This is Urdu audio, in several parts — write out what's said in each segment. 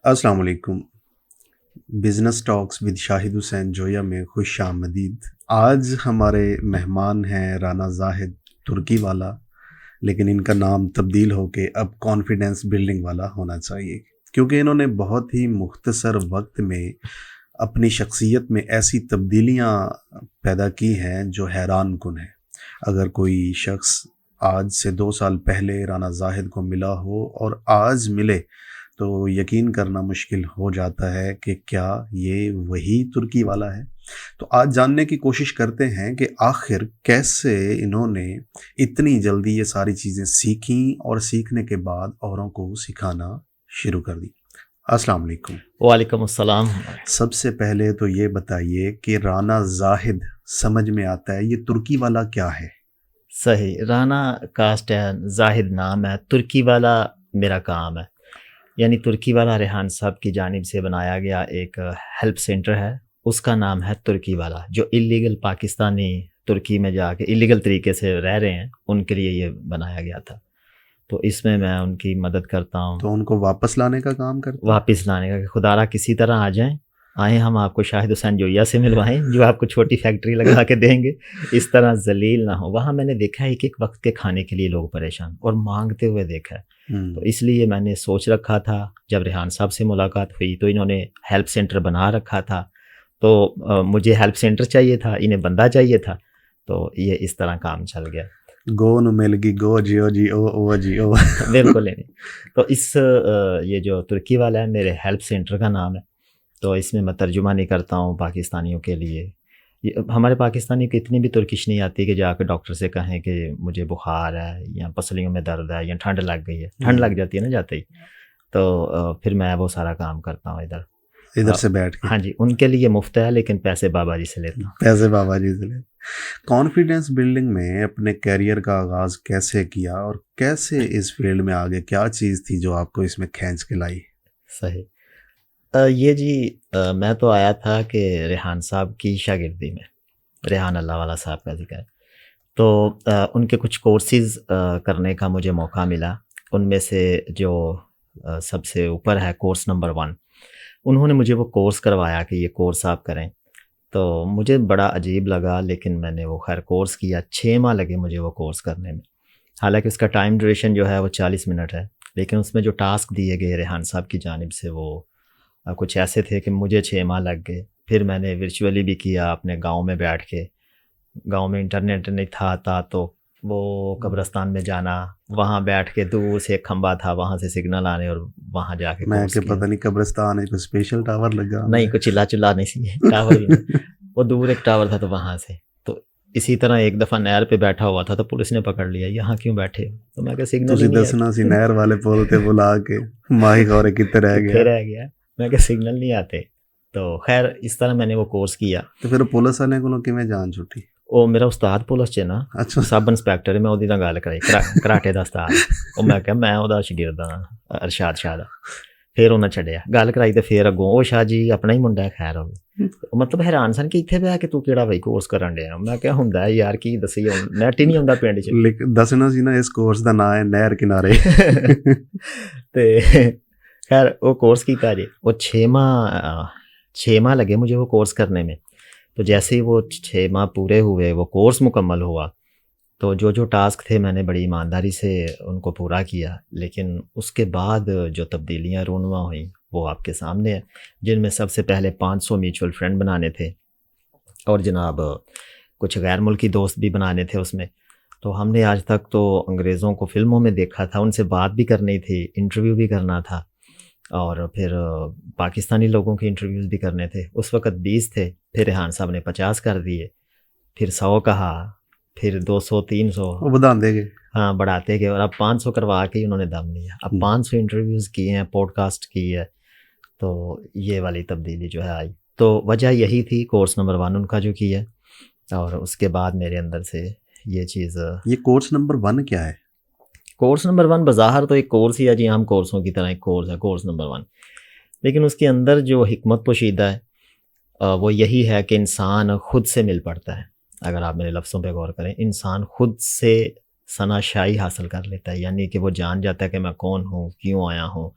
السلام علیکم۔ بزنس ٹاکس ود شاہد حسین جویا میں خوش آمدید۔ آج ہمارے مہمان ہیں رانا زاہد ترکی والا، لیکن ان کا نام تبدیل ہو کے اب کانفیڈنس بلڈنگ والا ہونا چاہیے، کیونکہ انہوں نے بہت ہی مختصر وقت میں اپنی شخصیت میں ایسی تبدیلیاں پیدا کی ہیں جو حیران کن ہیں۔ اگر کوئی شخص آج سے 2 سال پہلے رانا زاہد کو ملا ہو اور آج ملے تو یقین کرنا مشکل ہو جاتا ہے کہ کیا یہ وہی ترکی والا ہے۔ تو آج جاننے کی کوشش کرتے ہیں کہ آخر کیسے انہوں نے اتنی جلدی یہ ساری چیزیں سیکھیں اور سیکھنے کے بعد اوروں کو سکھانا شروع کر دی۔ السلام علیکم۔ وعلیکم السلام۔ سب سے پہلے تو یہ بتائیے کہ رانا زاہد سمجھ میں آتا ہے، یہ ترکی والا کیا ہے؟ صحیح، رانا کاسٹ ہے، زاہد نام ہے، ترکی والا میرا کام ہے۔ یعنی ترکی والا ریحان صاحب کی جانب سے بنایا گیا ایک ہیلپ سینٹر ہے، اس کا نام ہے ترکی والا۔ جو اللیگل پاکستانی ترکی میں جا کے اللیگل طریقے سے رہ رہے ہیں ان کے لیے یہ بنایا گیا تھا، تو اس میں ان کی مدد کرتا ہوں، تو ان کو واپس لانے کا کام کرتا واپس لانے کا کہ خدا را کسی طرح آ جائیں، آئیں ہم آپ کو شاہد حسین جویا سے ملوائیں جو آپ کو چھوٹی فیکٹری لگا کے دیں گے، اس طرح ذلیل نہ ہو۔ وہاں میں نے دیکھا ہے ایک وقت کے کھانے کے لیے لوگ پریشان اور مانگتے ہوئے دیکھا ہے، تو اس لیے میں نے سوچ رکھا تھا جب ریحان صاحب سے ملاقات ہوئی تو انہوں نے ہیلپ سینٹر بنا رکھا تھا، تو مجھے ہیلپ سینٹر چاہیے تھا، انہیں بندہ چاہیے تھا، تو یہ اس طرح کام چل گیا۔ گو نو مل گی گو جیو جی او او جی او۔ بالکل نہیں، تو یہ جو ترکی والا ہے میرے ہیلپ سینٹر کا نام ہے، تو اس میں ترجمہ نہیں کرتا ہوں پاکستانیوں کے لیے۔ ہمارے پاکستانی کو اتنی بھی ترکش نہیں آتی کہ جا کے ڈاکٹر سے کہیں کہ مجھے بخار ہے یا پسلیوں میں درد ہے یا ٹھنڈ لگ گئی ہے، ٹھنڈ لگ جاتی ہے نا جاتے ہی، تو پھر میں وہ سارا کام کرتا ہوں ادھر سے بیٹھ کے۔ ہاں جی، ان کے لیے مفت ہے لیکن پیسے بابا جی سے لیتا ہوں۔ پیسے بابا جی سے لے۔ کانفیڈنس بلڈنگ میں اپنے کیریئر کا آغاز کیسے کیا اور کیسے اس فیلڈ میں آگے، کیا چیز تھی جو آپ کو اس میں کھینچ کے لائی؟ صحیح، یہ جی میں تو آیا تھا کہ ریحان صاحب کی شاگردی میں، ریحان اللہ والا صاحب کا ذکر ہے، تو ان کے کچھ کورسز کرنے کا مجھے موقع ملا۔ ان میں سے جو سب سے اوپر ہے کورس نمبر 1، انہوں نے مجھے وہ کورس کروایا کہ یہ کورس آپ کریں، تو مجھے بڑا عجیب لگا، لیکن میں نے وہ خیر کورس کیا۔ 6 ماہ لگے مجھے وہ کورس کرنے میں، حالانکہ اس کا ٹائم ڈیوریشن جو ہے وہ 40 منٹ ہے، لیکن اس میں جو ٹاسک دیے گئے ریحان صاحب کی جانب سے وہ کچھ ایسے تھے کہ مجھے 6 ماہ لگ گئے۔ پھر میں نے ورچولی بھی کیا اپنے گاؤں میں بیٹھ کے، گاؤں میں انٹرنیٹ نہیں تھا تو وہ قبرستان میں جانا، وہاں بیٹھ کے دور سے ایک کھمبا تھا وہاں سے سگنل آنے اور وہاں جا کے میں کہ پتہ نہیں قبرستان ہے کوئی اسپیشل ٹاور لگا نہیں، کچھ چلا نہیں سی ٹاور ہی نہیں، وہ دور ایک ٹاور تھا، تو وہاں سے تو اسی طرح ایک دفعہ نہر پہ بیٹھا ہوا تھا تو پولیس نے پکڑ لیا، یہاں کیوں بیٹھے ہو؟ تو میں کہ سگنل ہی نہیں دسنا سی نہر والے پول تے بلا کے ماہی خورے کتے رہ گیا، میں کہ سگنل نہیں آتے، تو خیر اس طرح میں نے وہ کورس کیا۔ تو پھر پولیس والے کو کیویں جان چھٹی؟ وہ میرا استاد پولیس چ نا، اچھا، سب انسپیکٹر ہے، میں وہ گل کرائی کراٹے کا استاد، وہ میں کہ میں وہ شگرد ہاں ارشاد شاہ دا۔ پھر انہیں چڑھیا گل کرائی تو پھر اگوں وہ شاہ جی اپنا ہی منڈا ہے، خیر ہوگی، مطلب حیران سن کہ اتنے پہ کہ تو کہڑا بھائی کورس کرن ڈیا؟ میں کیا ہوں یار کی دسی، نیٹ ہی نہیں ہوں پنڈ چ، دسنا سی نا اس کورس کا نام ہے نہر کنارے۔ خیر وہ کورس کیتا جی، وہ 6 ماہ لگے مجھے وہ کورس کرنے میں۔ تو جیسے ہی وہ 6 ماہ پورے ہوئے، وہ کورس مکمل ہوا، تو جو ٹاسک تھے میں نے بڑی ایمانداری سے ان کو پورا کیا، لیکن اس کے بعد جو تبدیلیاں رونما ہوئیں وہ آپ کے سامنے ہیں، جن میں سب سے پہلے 500 میوچول فرینڈ بنانے تھے، اور جناب کچھ غیر ملکی دوست بھی بنانے تھے اس میں۔ تو ہم نے آج تک تو انگریزوں کو فلموں میں دیکھا تھا، ان سے بات بھی کرنی تھی، انٹرویو بھی کرنا تھا، اور پھر پاکستانی لوگوں کے انٹرویوز بھی کرنے تھے۔ اس وقت 20 تھے، پھر ریحان صاحب نے 50 کر دیے، پھر 100 کہا، پھر 200 300 ہاں بڑھاتے گئے، اور اب 500 کروا کے ہی انہوں نے دم لیا۔ اب 500 انٹرویوز کیے ہیں، پوڈ کاسٹ کی ہے، تو یہ والی تبدیلی جو ہے آئی۔ تو وجہ یہی تھی کورس نمبر 1 ان کا جو کی ہے، اور اس کے بعد میرے اندر سے یہ چیز۔ یہ کورس نمبر 1 کیا ہے؟ کورس نمبر 1 بظاہر تو ایک کورس ہی ہے جی، عام کورسوں کی طرح ایک کورس ہے کورس نمبر 1، لیکن اس کے اندر جو حکمت پوشیدہ ہے وہ یہی ہے کہ انسان خود سے مل پڑتا ہے۔ اگر آپ میرے لفظوں پہ غور کریں، انسان خود سے ثنا شائی حاصل کر لیتا ہے، یعنی کہ وہ جان جاتا ہے کہ میں کون ہوں، کیوں آیا ہوں،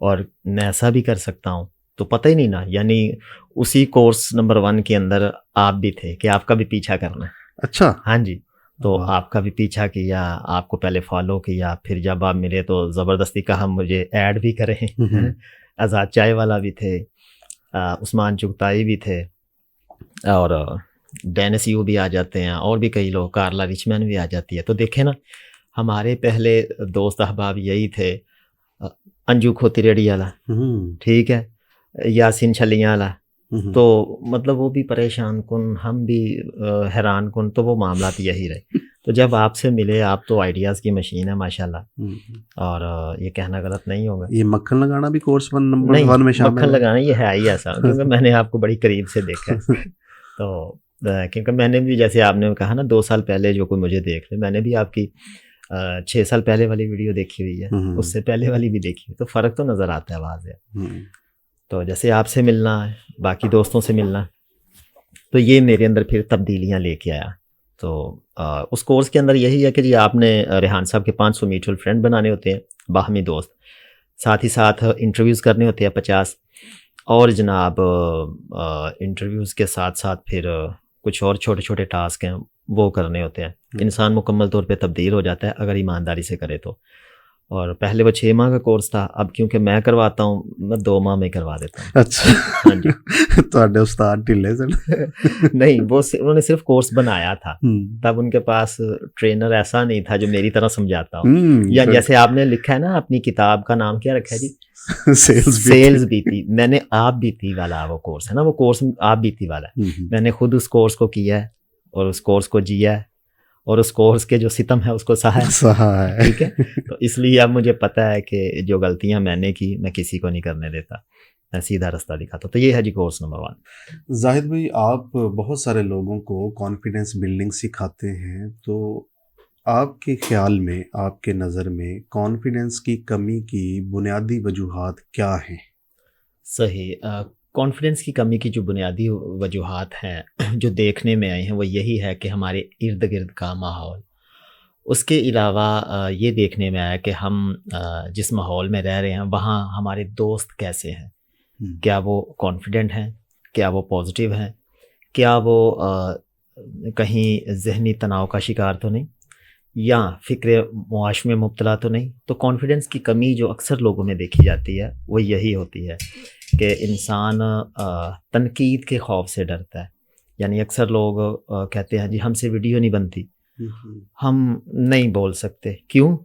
اور میں ایسا بھی کر سکتا ہوں، تو پتہ ہی نہیں نا. یعنی اسی کورس نمبر 1 کے اندر آپ بھی تھے کہ آپ کا بھی پیچھا کرنا ہے. اچھا. ہاں جی، تو واہ. آپ کا بھی پیچھا کیا، آپ کو پہلے فالو کیا، پھر جب آپ ملے تو زبردستی کہا مجھے ایڈ بھی کریں. آزاد چائے والا بھی تھے، عثمان چغتائی بھی تھے، اور ڈینس یو بھی آ جاتے ہیں، اور بھی کئی لوگ، کارلا رچمن بھی آ جاتی ہے. تو دیکھیں نا، ہمارے پہلے دوست احباب یہی تھے. انجو کھوتی ریڈی والا، ٹھیک ہے، یاسین چھلیاں والا، تو مطلب وہ بھی پریشان کن، ہم بھی حیران کن، تو وہ معاملات یہی رہے. تو جب آپ سے ملے، آپ تو آئیڈیاز کی مشین ہے ماشاءاللہ، اور یہ کہنا غلط نہیں ہوگا. یہ مکھن لگانا بھی کورس 1 نمبر نہیں، 1 میں شامل مکھن ہے؟ لگانا یہ ہے ہی ایسا، کیونکہ میں نے آپ کو بڑی قریب سے دیکھا ہے. تو کیونکہ میں نے بھی، جیسے آپ نے کہا نا 2 سال پہلے جو کوئی مجھے دیکھ لے، میں نے بھی آپ کی 6 سال پہلے والی ویڈیو دیکھی ہوئی ہے، اس سے پہلے والی بھی دیکھی ہوئی، تو فرق تو نظر آتا ہے واضح. تو جیسے آپ سے ملنا، باقی دوستوں سے ملنا، تو یہ میرے اندر پھر تبدیلیاں لے کے آیا. تو اس کورس کے اندر یہی ہے کہ جی آپ نے ریحان صاحب کے 500 میوچل فرینڈ بنانے ہوتے ہیں، باہمی دوست، ساتھ ہی ساتھ انٹرویوز کرنے ہوتے ہیں 50، اور جناب انٹرویوز کے ساتھ ساتھ پھر کچھ اور چھوٹے چھوٹے ٹاسک ہیں وہ کرنے ہوتے ہیں. انسان مکمل طور پہ تبدیل ہو جاتا ہے اگر ایمانداری سے کرے تو. اور پہلے وہ 6 ماہ کا کورس تھا، اب کیونکہ میں کرواتا ہوں، میں 2 ماہ میں کروا دیتا ہوں. اچھا. ہاں جی. ਤੁਹਾਡੇ ਉਸਤਾਦ ਢਿੱਲੇ ਸਨ؟ نہیں، وہ انہوں نے صرف کورس بنایا تھا، تب ان کے پاس ٹرینر ایسا نہیں تھا جو میری طرح سمجھاتا ہو. یا جیسے آپ نے لکھا ہے نا اپنی کتاب کا نام کیا رکھا ہے جی؟ سیلز بیتی. میں نے آپ بیتی والا وہ کورس ہے نا، وہ کورس آپ بیتی والا ہے. میں نے خود اس کورس کو کیا ہے، اور اس کورس کو جیا ہے، اور اس کورس کے جو ستم ہے اس کو سہا ہے. ٹھیک ہے، تو اس لیے اب مجھے پتہ ہے کہ جو غلطیاں میں نے کی میں کسی کو نہیں کرنے دیتا، میں سیدھا رستہ دکھاتا. تو یہ ہے جی کورس نمبر 1. زاہد بھائی، آپ بہت سارے لوگوں کو کانفیڈنس بلڈنگ سکھاتے ہیں، تو آپ کے خیال میں، آپ کے نظر میں کانفیڈنس کی کمی کی بنیادی وجوہات کیا ہیں؟ صحیح. کانفیڈنس کی کمی کی جو بنیادی وجوہات ہیں جو دیکھنے میں آئی ہیں، وہ یہی ہے کہ ہمارے ارد گرد کا ماحول. اس کے علاوہ یہ دیکھنے میں آیا کہ ہم جس ماحول میں رہ رہے ہیں وہاں ہمارے دوست کیسے ہیں. کیا وہ کانفیڈنٹ ہیں؟ کیا وہ پازیٹیو ہیں؟ کیا وہ کہیں ذہنی تناؤ کا شکار تو نہیں، یا فکر معاش میں مبتلا تو نہیں؟ تو کانفیڈنس کی کمی جو اکثر لوگوں میں دیکھی جاتی ہے وہ یہی ہوتی ہے کہ انسان تنقید کے خوف سے ڈرتا ہے. یعنی اکثر لوگ کہتے ہیں جی ہم سے ویڈیو نہیں بنتی، ہم نہیں بول سکتے. کیوں؟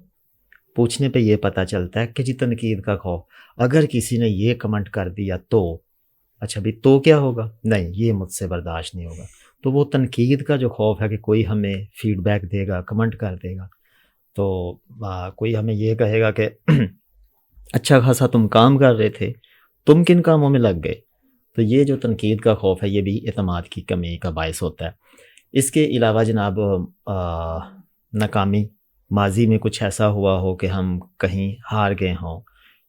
پوچھنے پہ یہ پتہ چلتا ہے کہ جی تنقید کا خوف. اگر کسی نے یہ کمنٹ کر دیا تو اچھا بھی تو کیا ہوگا؟ نہیں، یہ مجھ سے برداشت نہیں ہوگا. تو وہ تنقید کا جو خوف ہے کہ کوئی ہمیں فیڈ بیک دے گا، کمنٹ کر دے گا، تو کوئی ہمیں یہ کہے گا کہ اچھا خاصا تم کام کر رہے تھے، تم کن کاموں میں لگ گئے. تو یہ جو تنقید کا خوف ہے یہ بھی اعتماد کی کمی کا باعث ہوتا ہے. اس کے علاوہ جناب ناکامی، ماضی میں کچھ ایسا ہوا ہو کہ ہم کہیں ہار گئے ہوں،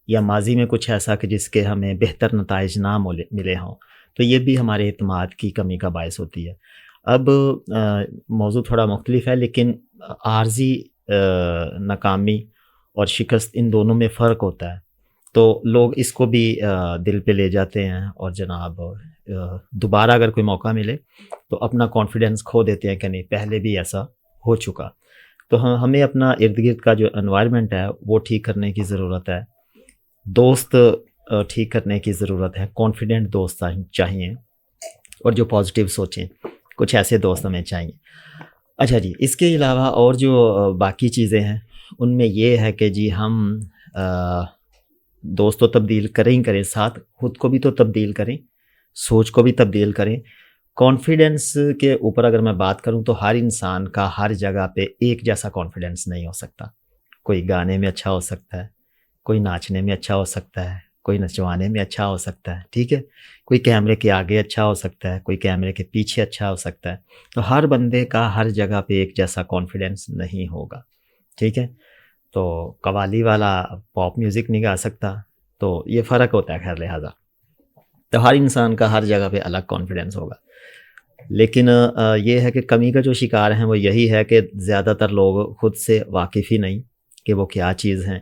یا ماضی میں کچھ ایسا کہ جس کے ہمیں بہتر نتائج نہ ملے ہوں، تو یہ بھی ہمارے اعتماد کی کمی کا باعث ہوتی ہے. اب موضوع تھوڑا مختلف ہے، لیکن عارضی ناکامی اور شکست ان دونوں میں فرق ہوتا ہے. تو لوگ اس کو بھی دل پہ لے جاتے ہیں، اور جناب دوبارہ اگر کوئی موقع ملے تو اپنا کانفیڈنس کھو دیتے ہیں کہ نہیں پہلے بھی ایسا ہو چکا. تو ہمیں اپنا ارد گرد کا جو انوائرمنٹ ہے وہ ٹھیک کرنے کی ضرورت ہے، دوست ٹھیک کرنے کی ضرورت ہے. کانفیڈنٹ دوست چاہیے، اور جو پازیٹیو سوچیں. کچھ ایسے دوست ہمیں چاہیے. اچھا جی، اس کے علاوہ اور جو باقی چیزیں ہیں ان میں یہ ہے کہ جی ہم دوست تو تبدیل کریں ہی کریں، ساتھ خود کو بھی تو تبدیل کریں، سوچ کو بھی تبدیل کریں. کانفیڈنس کے اوپر اگر میں بات کروں تو ہر انسان کا ہر جگہ پہ ایک جیسا کانفیڈنس نہیں ہو سکتا. کوئی گانے میں اچھا ہو سکتا ہے، کوئی ناچنے میں اچھا ہو سکتا ہے، کوئی نچوانے میں اچھا ہو سکتا ہے، ٹھیک ہے، کوئی کیمرے کے آگے اچھا ہو سکتا ہے، کوئی کیمرے کے پیچھے اچھا ہو سکتا ہے. تو ہر بندے کا ہر جگہ پہ ایک جیسا کانفیڈنس نہیں ہوگا، ٹھیک ہے. تو قوالی والا پاپ میوزک نہیں گا سکتا، تو یہ فرق ہوتا ہے. خیر لہٰذا تو ہر انسان کا ہر جگہ پہ الگ کانفیڈنس ہوگا. لیکن یہ ہے کہ کمی کا جو شکار ہیں وہ یہی ہے کہ زیادہ تر لوگ خود سے واقف ہی نہیں کہ وہ کیا چیز ہیں،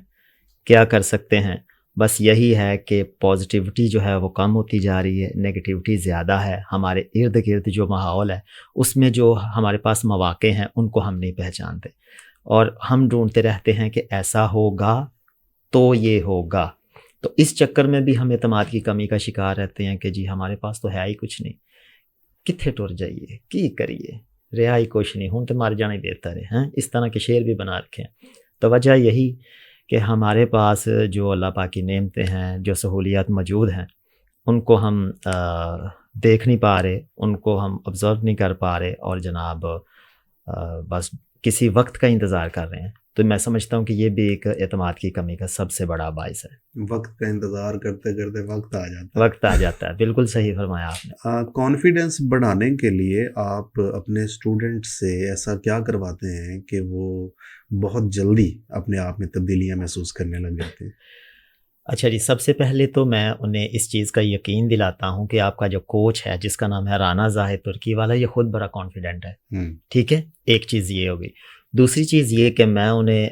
کیا کر سکتے ہیں. بس یہی ہے کہ پازیٹیوٹی جو ہے وہ کم ہوتی جا رہی ہے، نگیٹیوٹی زیادہ ہے. ہمارے ارد گرد جو ماحول ہے اس میں جو ہمارے پاس مواقع ہیں ان کو ہم نہیں پہچانتے، اور ہم ڈھونڈتے رہتے ہیں کہ ایسا ہوگا تو یہ ہوگا. تو اس چکر میں بھی ہم اعتماد کی کمی کا شکار رہتے ہیں کہ جی ہمارے پاس تو ہے ہی کچھ نہیں، کتنے ٹر جائیے کی کریے، رہا ہی کچھ نہیں، ہوں تو مار جانے دیتا رہے ہیں. اس طرح کے شعر بھی بنا رکھے ہیں. تو وجہ یہی کہ ہمارے پاس جو اللہ پاک کی نعمتیں ہیں، جو سہولیات موجود ہیں، ان کو ہم دیکھ نہیں پا رہے، ان کو ہم آبزرو نہیں کر پا رہے، اور جناب بس کسی وقت کا انتظار کر رہے ہیں. تو میں سمجھتا ہوں کہ یہ بھی ایک اعتماد کی کمی کا سب سے بڑا باعث ہے. وقت کا انتظار کرتے کرتے وقت آ جاتا ہے. وقت آ جاتا ہے، بالکل صحیح فرمایا آپ نے. کانفیڈنس بڑھانے کے لیے آپ اپنے اسٹوڈنٹ سے ایسا کیا کرواتے ہیں کہ وہ بہت جلدی اپنے آپ میں تبدیلیاں محسوس کرنے لگ جاتے ہیں؟ اچھا جی، سب سے پہلے تو میں انہیں اس چیز کا یقین دلاتا ہوں کہ آپ کا جو کوچ ہے جس کا نام ہے رانا زاہد ترکی والا، یہ خود بڑا کانفیڈنٹ ہے. ٹھیک ہے، ایک چیز یہ ہوگی. دوسری چیز یہ کہ میں انہیں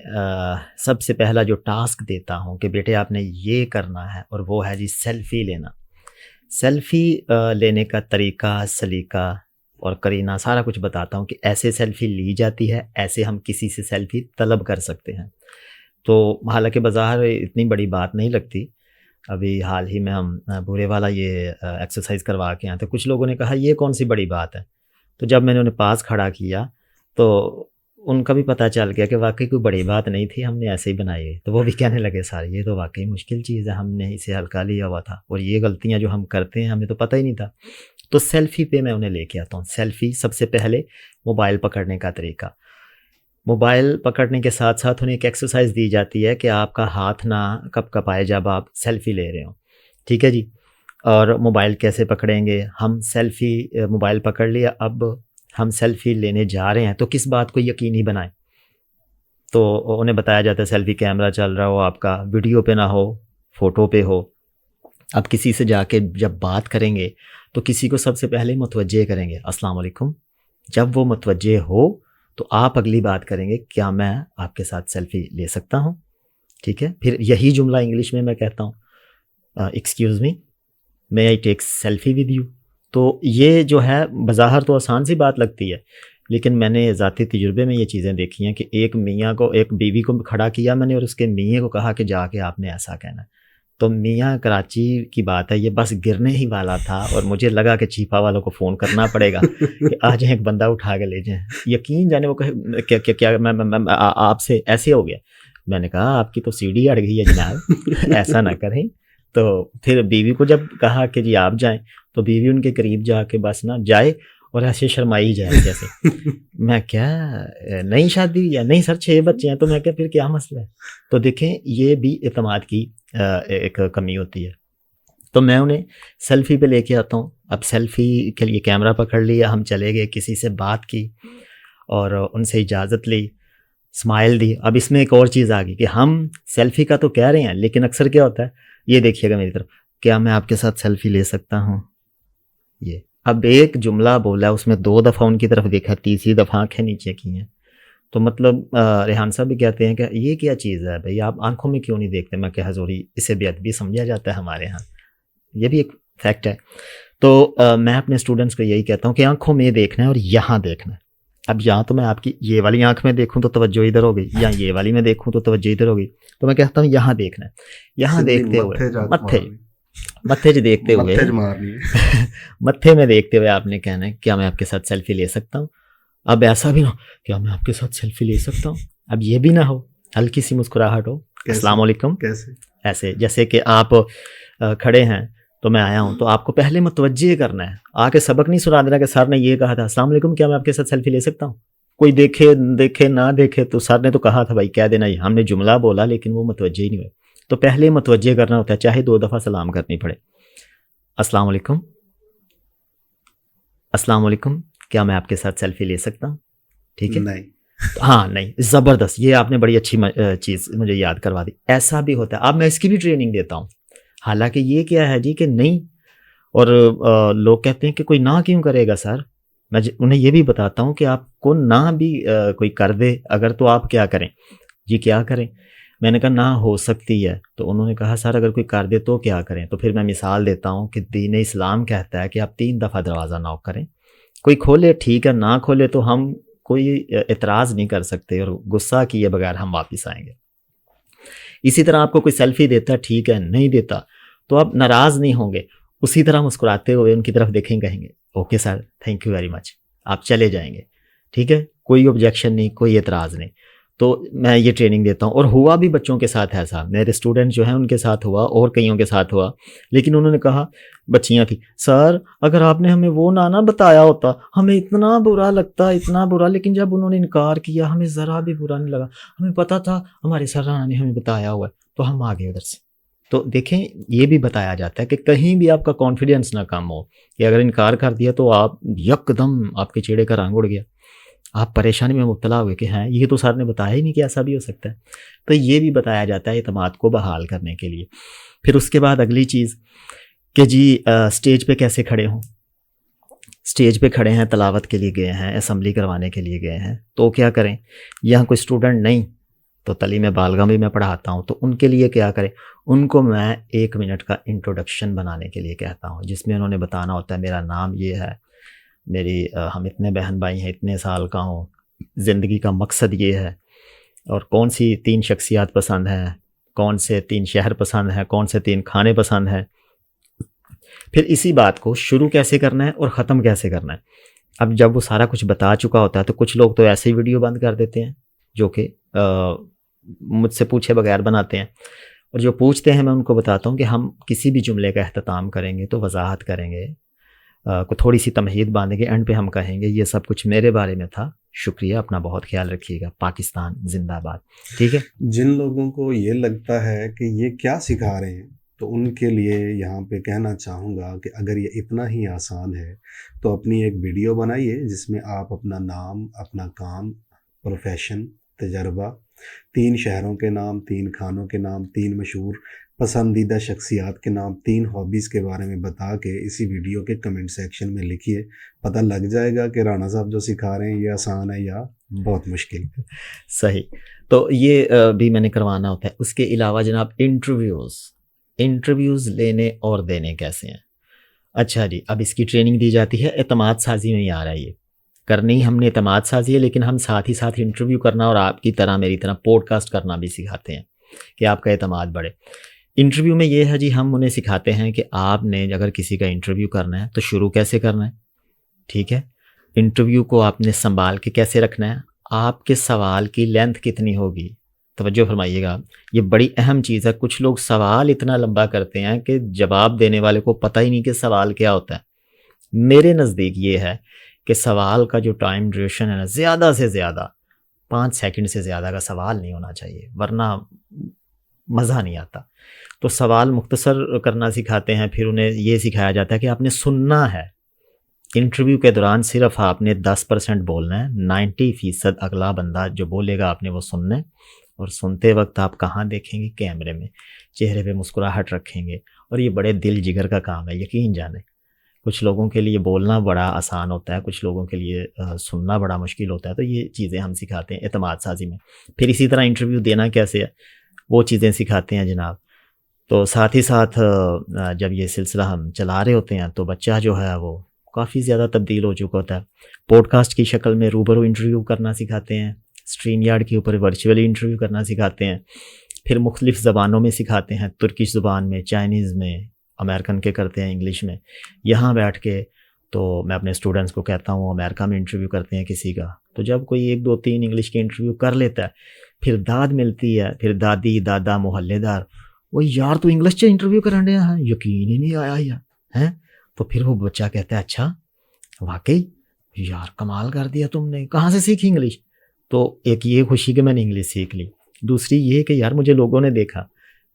سب سے پہلا جو ٹاسک دیتا ہوں کہ بیٹے آپ نے یہ کرنا ہے، اور وہ ہے جی سیلفی لینا. سیلفی لینے کا طریقہ، سلیقہ اور کرینہ سارا کچھ بتاتا ہوں کہ ایسے سیلفی لی جاتی ہے، ایسے ہم کسی سے سیلفی طلب کر سکتے ہیں. تو حالانکہ بظاہر اتنی بڑی بات نہیں لگتی. ابھی حال ہی میں ہم بورے والا یہ ایکسرسائز کروا کے آئے تو کچھ لوگوں نے کہا یہ کون سی بڑی بات ہے. تو جب میں نے انہیں پاس کھڑا کیا تو ان کا بھی پتہ چل گیا کہ واقعی کوئی بڑی بات نہیں تھی، ہم نے ایسے ہی بنائی ہے. تو وہ بھی کہنے لگے سارے یہ تو واقعی مشکل چیز ہے، ہم نے اسے ہلکا لیا ہوا تھا، اور یہ غلطیاں جو ہم کرتے ہیں ہمیں تو پتہ ہی نہیں تھا. تو سیلفی پہ میں انہیں لے کے آتا ہوں. سیلفی سب سے پہلے موبائل پکڑنے کا طریقہ. موبائل پکڑنے کے ساتھ ساتھ انہیں ایک ایکسرسائز دی جاتی ہے کہ آپ کا ہاتھ نہ کپ کپائے جب آپ سیلفی لے رہے ہوں. ٹھیک ہے جی. اور موبائل کیسے پکڑیں گے ہم؟ سیلفی موبائل پکڑ لیا، اب ہم سیلفی لینے جا رہے ہیں تو کس بات کو یقینی بنائیں؟ تو انہیں بتایا جاتا ہے سیلفی کیمرہ چل رہا ہو آپ کا، ویڈیو پہ نہ ہو، فوٹو پہ ہو. اب کسی سے جا کے جب بات کریں گے تو کسی کو سب سے پہلے متوجہ کریں گے السلام علیکم. جب وہ متوجہ ہو تو آپ اگلی بات کریں گے کیا میں آپ کے ساتھ سیلفی لے سکتا ہوں. ٹھیک ہے. پھر یہی جملہ انگلش میں کہتا ہوں excuse me may I take selfie with you. تو یہ جو ہے بظاہر تو آسان سی بات لگتی ہے، لیکن میں نے ذاتی تجربے میں یہ چیزیں دیکھی ہیں کہ ایک بیوی کو کھڑا کیا میں نے، اور اس کے میاں کو کہا کہ جا کے آپ نے ایسا کہنا ہے. تو میاں کراچی کی بات ہے، یہ بس گرنے ہی والا تھا اور مجھے لگا کہ چیپا والوں کو فون کرنا پڑے گا کہ آ جائیں ایک بندہ اٹھا کے لے جائیں. یقین جانے وہ کہے کیا میں آپ سے ایسے ہو گیا. میں نے کہا آپ کی تو سیڑھی اڑ گئی ہے جناب، ایسا نہ کریں. تو پھر بیوی کو جب کہا کہ جی آپ جائیں تو بیوی ان کے قریب جا کے بس نہ جائے اور ایسے شرمائی جائے جیسے میں کیا نئی شادی یا نہیں سر 6 بچے ہیں. تو میں کیا پھر کیا مسئلہ ہے؟ تو دیکھیں یہ بھی اعتماد کی ایک کمی ہوتی ہے. تو میں انہیں سیلفی پہ لے کے آتا ہوں. اب سیلفی کے لیے کیمرہ پکڑ لیا، ہم چلے گئے، کسی سے بات کی اور ان سے اجازت لی، اسمائل دی. اب اس میں ایک اور چیز آ گئی کہ ہم سیلفی کا تو کہہ رہے ہیں لیکن اکثر کیا ہوتا ہے، یہ دیکھیے گا میری طرف، کیا میں آپ کے ساتھ سیلفی لے سکتا ہوں؟ یہ اب ایک جملہ بولا، اس میں 2 دفعہ ان کی طرف دیکھا، تیسری دفعہ آنکھیں نیچے کی ہیں. تو مطلب ریحان صاحب بھی کہتے ہیں کہ یہ کیا چیز ہے بھائی، آپ آنکھوں میں کیوں نہیں دیکھتے؟ میں کہ حضوری اسے بے ادبی سمجھا جاتا ہے ہمارے ہاں، یہ بھی ایک فیکٹ ہے. تو میں اپنے اسٹوڈنٹس کو یہی کہتا ہوں کہ آنکھوں میں دیکھنا ہے اور یہاں دیکھنا ہے. اب یہاں تو میں آپ کی یہ والی آنکھ میں دیکھوں تو توجہ ادھر ہو گئی، یا یہ والی میں دیکھوں تو توجہ ادھر ہو گئی. تو میں کہتا ہوں یہاں دیکھنا ہے، یہاں دیکھتے ہوئے متھے جو دیکھتے ہوئے متھے میں دیکھتے ہوئے آپ نے کہنا ہے کیا میں آپ کے ساتھ سیلفی لے سکتا ہوں؟ اب ایسا بھی نہ ہو کیا میں آپ کے ساتھ سیلفی لے سکتا ہوں، اب یہ بھی نہ ہو، ہلکی سی مسکراہٹ ہو، السلام علیکم. ایسے جیسے کہ آپ کھڑے ہیں تو میں آیا ہوں تو آپ کو پہلے متوجہ کرنا ہے، آ کے سبق نہیں سنا دینا کہ سر نے یہ کہا تھا السلام علیکم کیا میں آپ کے ساتھ سیلفی لے سکتا ہوں. کوئی دیکھے نہ دیکھے تو سر نے تو کہا تھا بھائی کہہ دینا، ہم نے جملہ بولا لیکن وہ متوجہ ہی نہیں ہوئے. تو پہلے متوجہ کرنا ہوتا ہے، چاہے 2 دفعہ سلام کرنی پڑے. السلام علیکم، السلام علیکم کیا میں آپ کے ساتھ سیلفی لے سکتا ہوں؟ ٹھیک ہے. نہیں ہاں نہیں، زبردست، یہ آپ نے بڑی اچھی چیز مجھے یاد کروا دی. ایسا بھی ہوتا ہے، اب میں اس کی بھی ٹریننگ دیتا ہوں. حالانکہ یہ کیا ہے جی کہ نہیں، اور لوگ کہتے ہیں کہ کوئی نہ کیوں کرے گا سر. میں انہیں یہ بھی بتاتا ہوں کہ آپ کو نہ بھی کوئی کر دے اگر تو آپ کیا کریں جی، کیا کریں؟ میں نے کہا نہ ہو سکتی ہے. تو انہوں نے کہا سر اگر کوئی کر دے تو کیا کریں؟ تو پھر میں مثال دیتا ہوں کہ دین اسلام کہتا ہے کہ آپ 3 دفعہ دروازہ نوک کریں. کوئی کھولے ٹھیک ہے, نہ کھولے تو ہم کوئی اعتراض نہیں کر سکتے, اور غصہ کیے بغیر ہم واپس آئیں گے. اسی طرح آپ کو کوئی سیلفی دیتا ہے, ٹھیک ہے, نہیں دیتا تو آپ ناراض نہیں ہوں گے, اسی طرح مسکراتے ہوئے ان کی طرف دیکھیں, کہیں گے okay sir thank you very much, آپ چلے جائیں گے. ٹھیک ہے, کوئی آبجیکشن نہیں, کوئی اعتراض نہیں. تو میں یہ ٹریننگ دیتا ہوں, اور ہوا بھی بچوں کے ساتھ ایسا, میرے اسٹوڈنٹ جو ہیں ان کے ساتھ ہوا اور کئیوں کے ساتھ ہوا, لیکن انہوں نے کہا, بچیاں تھیں, سر اگر آپ نے ہمیں وہ نہ بتایا ہوتا ہمیں اتنا برا لگتا, اتنا برا, لیکن جب انہوں نے انکار کیا ہمیں ذرا بھی برا نہیں لگا, ہمیں پتہ تھا ہمارے سر رانا نے ہمیں بتایا ہوا ہے تو ہم آگے ادھر سے. تو دیکھیں یہ بھی بتایا جاتا ہے کہ کہیں بھی آپ کا کانفیڈنس نہ کم ہو, کہ اگر انکار کر دیا تو آپ یک دم آپ کے چہرے کا رنگ اڑ گیا, آپ پریشانی میں مبتلا ہوئے کہ ہیں یہ تو سر نے بتایا ہی نہیں کہ ایسا بھی ہو سکتا ہے. تو یہ بھی بتایا جاتا ہے اعتماد کو بحال کرنے کے لیے. پھر اس کے بعد اگلی چیز کہ جی اسٹیج پہ کیسے کھڑے ہوں. اسٹیج پہ کھڑے ہیں, تلاوت کے لیے گئے ہیں, اسمبلی کروانے کے لیے گئے ہیں, تو کیا کریں؟ یہاں کوئی اسٹوڈنٹ نہیں تو تعلیم بالغاں بھی میں پڑھاتا ہوں, تو ان کے لیے کیا کریں؟ ان کو میں 1 منٹ کا انٹروڈکشن بنانے کے لیے کہتا ہوں, جس میں انہوں نے بتانا ہوتا ہے میرا نام یہ ہے, میری ہم اتنے بہن بھائی ہیں, اتنے سال کا ہوں, زندگی کا مقصد یہ ہے, اور کون سی 3 شخصیات پسند ہیں, کون سے 3 شہر پسند ہیں, کون سے 3 کھانے پسند ہیں. پھر اسی بات کو شروع کیسے کرنا ہے اور ختم کیسے کرنا ہے. اب جب وہ سارا کچھ بتا چکا ہوتا ہے تو کچھ لوگ تو ایسے ہی ویڈیو بند کر دیتے ہیں جو کہ مجھ سے پوچھے بغیر بناتے ہیں, اور جو پوچھتے ہیں میں ان کو بتاتا ہوں کہ ہم کسی بھی جملے کا اختتام کریں گے تو وضاحت کریں گے, کو تھوڑی سی تمہید باندھیں گے, اینڈ پہ ہم کہیں گے یہ سب کچھ میرے بارے میں تھا, شکریہ, اپنا بہت خیال رکھیے گا, پاکستان زندہ باد. ٹھیک ہے. جن لوگوں کو یہ لگتا ہے کہ یہ کیا سکھا رہے ہیں تو ان کے لیے یہاں پہ کہنا چاہوں گا کہ اگر یہ اتنا ہی آسان ہے تو اپنی ایک ویڈیو بنائیے جس میں آپ اپنا نام, اپنا کام, پروفیشن, تجربہ, 3 شہروں کے نام, 3 کھانوں کے نام, 3 مشہور پسندیدہ شخصیات کے نام, 3 ہابیز کے بارے میں بتا کے اسی ویڈیو کے کمنٹ سیکشن میں لکھیے. پتہ لگ جائے گا کہ رانا صاحب جو سکھا رہے ہیں یہ آسان ہے یا بہت مشکل. صحیح. تو یہ بھی میں نے کروانا ہوتا ہے. اس کے علاوہ جناب انٹرویوز لینے اور دینے کیسے ہیں. اچھا جی, اب اس کی ٹریننگ دی جاتی ہے, اعتماد سازی میں ہی آ رہا ہے. یہ کرنی ہم نے اعتماد سازی ہے, لیکن ہم ساتھ ہی ساتھ انٹرویو کرنا اور آپ کی طرح میری طرح پوڈ کاسٹ کرنا بھی سکھاتے ہیں کہ آپ کا اعتماد بڑھے. انٹرویو میں یہ ہے جی, ہم انہیں سکھاتے ہیں کہ آپ نے اگر کسی کا انٹرویو کرنا ہے تو شروع کیسے کرنا ہے. ٹھیک ہے, انٹرویو کو آپ نے سنبھال کے کیسے رکھنا ہے, آپ کے سوال کی لینتھ کتنی ہوگی. توجہ فرمائیے گا, یہ بڑی اہم چیز ہے. کچھ لوگ سوال اتنا لمبا کرتے ہیں کہ جواب دینے والے کو پتہ ہی نہیں کہ سوال کیا ہوتا ہے. میرے نزدیک یہ ہے کہ سوال کا جو ٹائم ڈیوریشن ہے نا, زیادہ سے زیادہ 5 سیکنڈ سے زیادہ کا سوال نہیں ہونا چاہیے, ورنہ مزہ نہیں آتا. تو سوال مختصر کرنا سکھاتے ہیں. پھر انہیں یہ سکھایا جاتا ہے کہ آپ نے سننا ہے. انٹرویو کے دوران صرف آپ نے 10% بولنا ہے, 90% اگلا بندہ جو بولے گا آپ نے وہ سننا ہے. اور سنتے وقت آپ کہاں دیکھیں گے؟ کیمرے میں, چہرے پہ مسکراہٹ رکھیں گے. اور یہ بڑے دل جگر کا کام ہے, یقین جانیں. کچھ لوگوں کے لیے بولنا بڑا آسان ہوتا ہے, کچھ لوگوں کے لیے سننا بڑا مشکل ہوتا ہے. تو یہ چیزیں ہم سکھاتے ہیں اعتماد سازی میں. پھر اسی طرح انٹرویو دینا کیسے ہے وہ چیزیں سکھاتے ہیں جناب. تو ساتھ ہی ساتھ جب یہ سلسلہ ہم چلا رہے ہوتے ہیں تو بچہ جو ہے وہ کافی زیادہ تبدیل ہو چکا ہوتا ہے. پوڈ کاسٹ کی شکل میں روبرو انٹرویو کرنا سکھاتے ہیں, اسٹریم یارڈ کے اوپر ورچولی انٹرویو کرنا سکھاتے ہیں. پھر مختلف زبانوں میں سکھاتے ہیں, ترکش زبان میں, چائنیز میں, امریکن کے کرتے ہیں انگلش میں. یہاں بیٹھ کے تو میں اپنے اسٹوڈنٹس کو کہتا ہوں امریکہ میں انٹرویو کرتے ہیں کسی کا, تو جب کوئی 1 2 3 انگلش کے انٹرویو کر لیتا ہے پھر داد ملتی ہے, پھر دادی دادا محلے دار, وہ یار تو انگلش سے انٹرویو کرنے ہیں, یقین ہی نہیں آیا یار ہیں. تو پھر وہ بچہ کہتا ہے اچھا واقعی یار کمال کر دیا تم نے, کہاں سے سیکھی انگلش. تو ایک یہ خوشی کہ میں نے انگلش سیکھ لی, دوسری یہ کہ یار مجھے لوگوں نے دیکھا,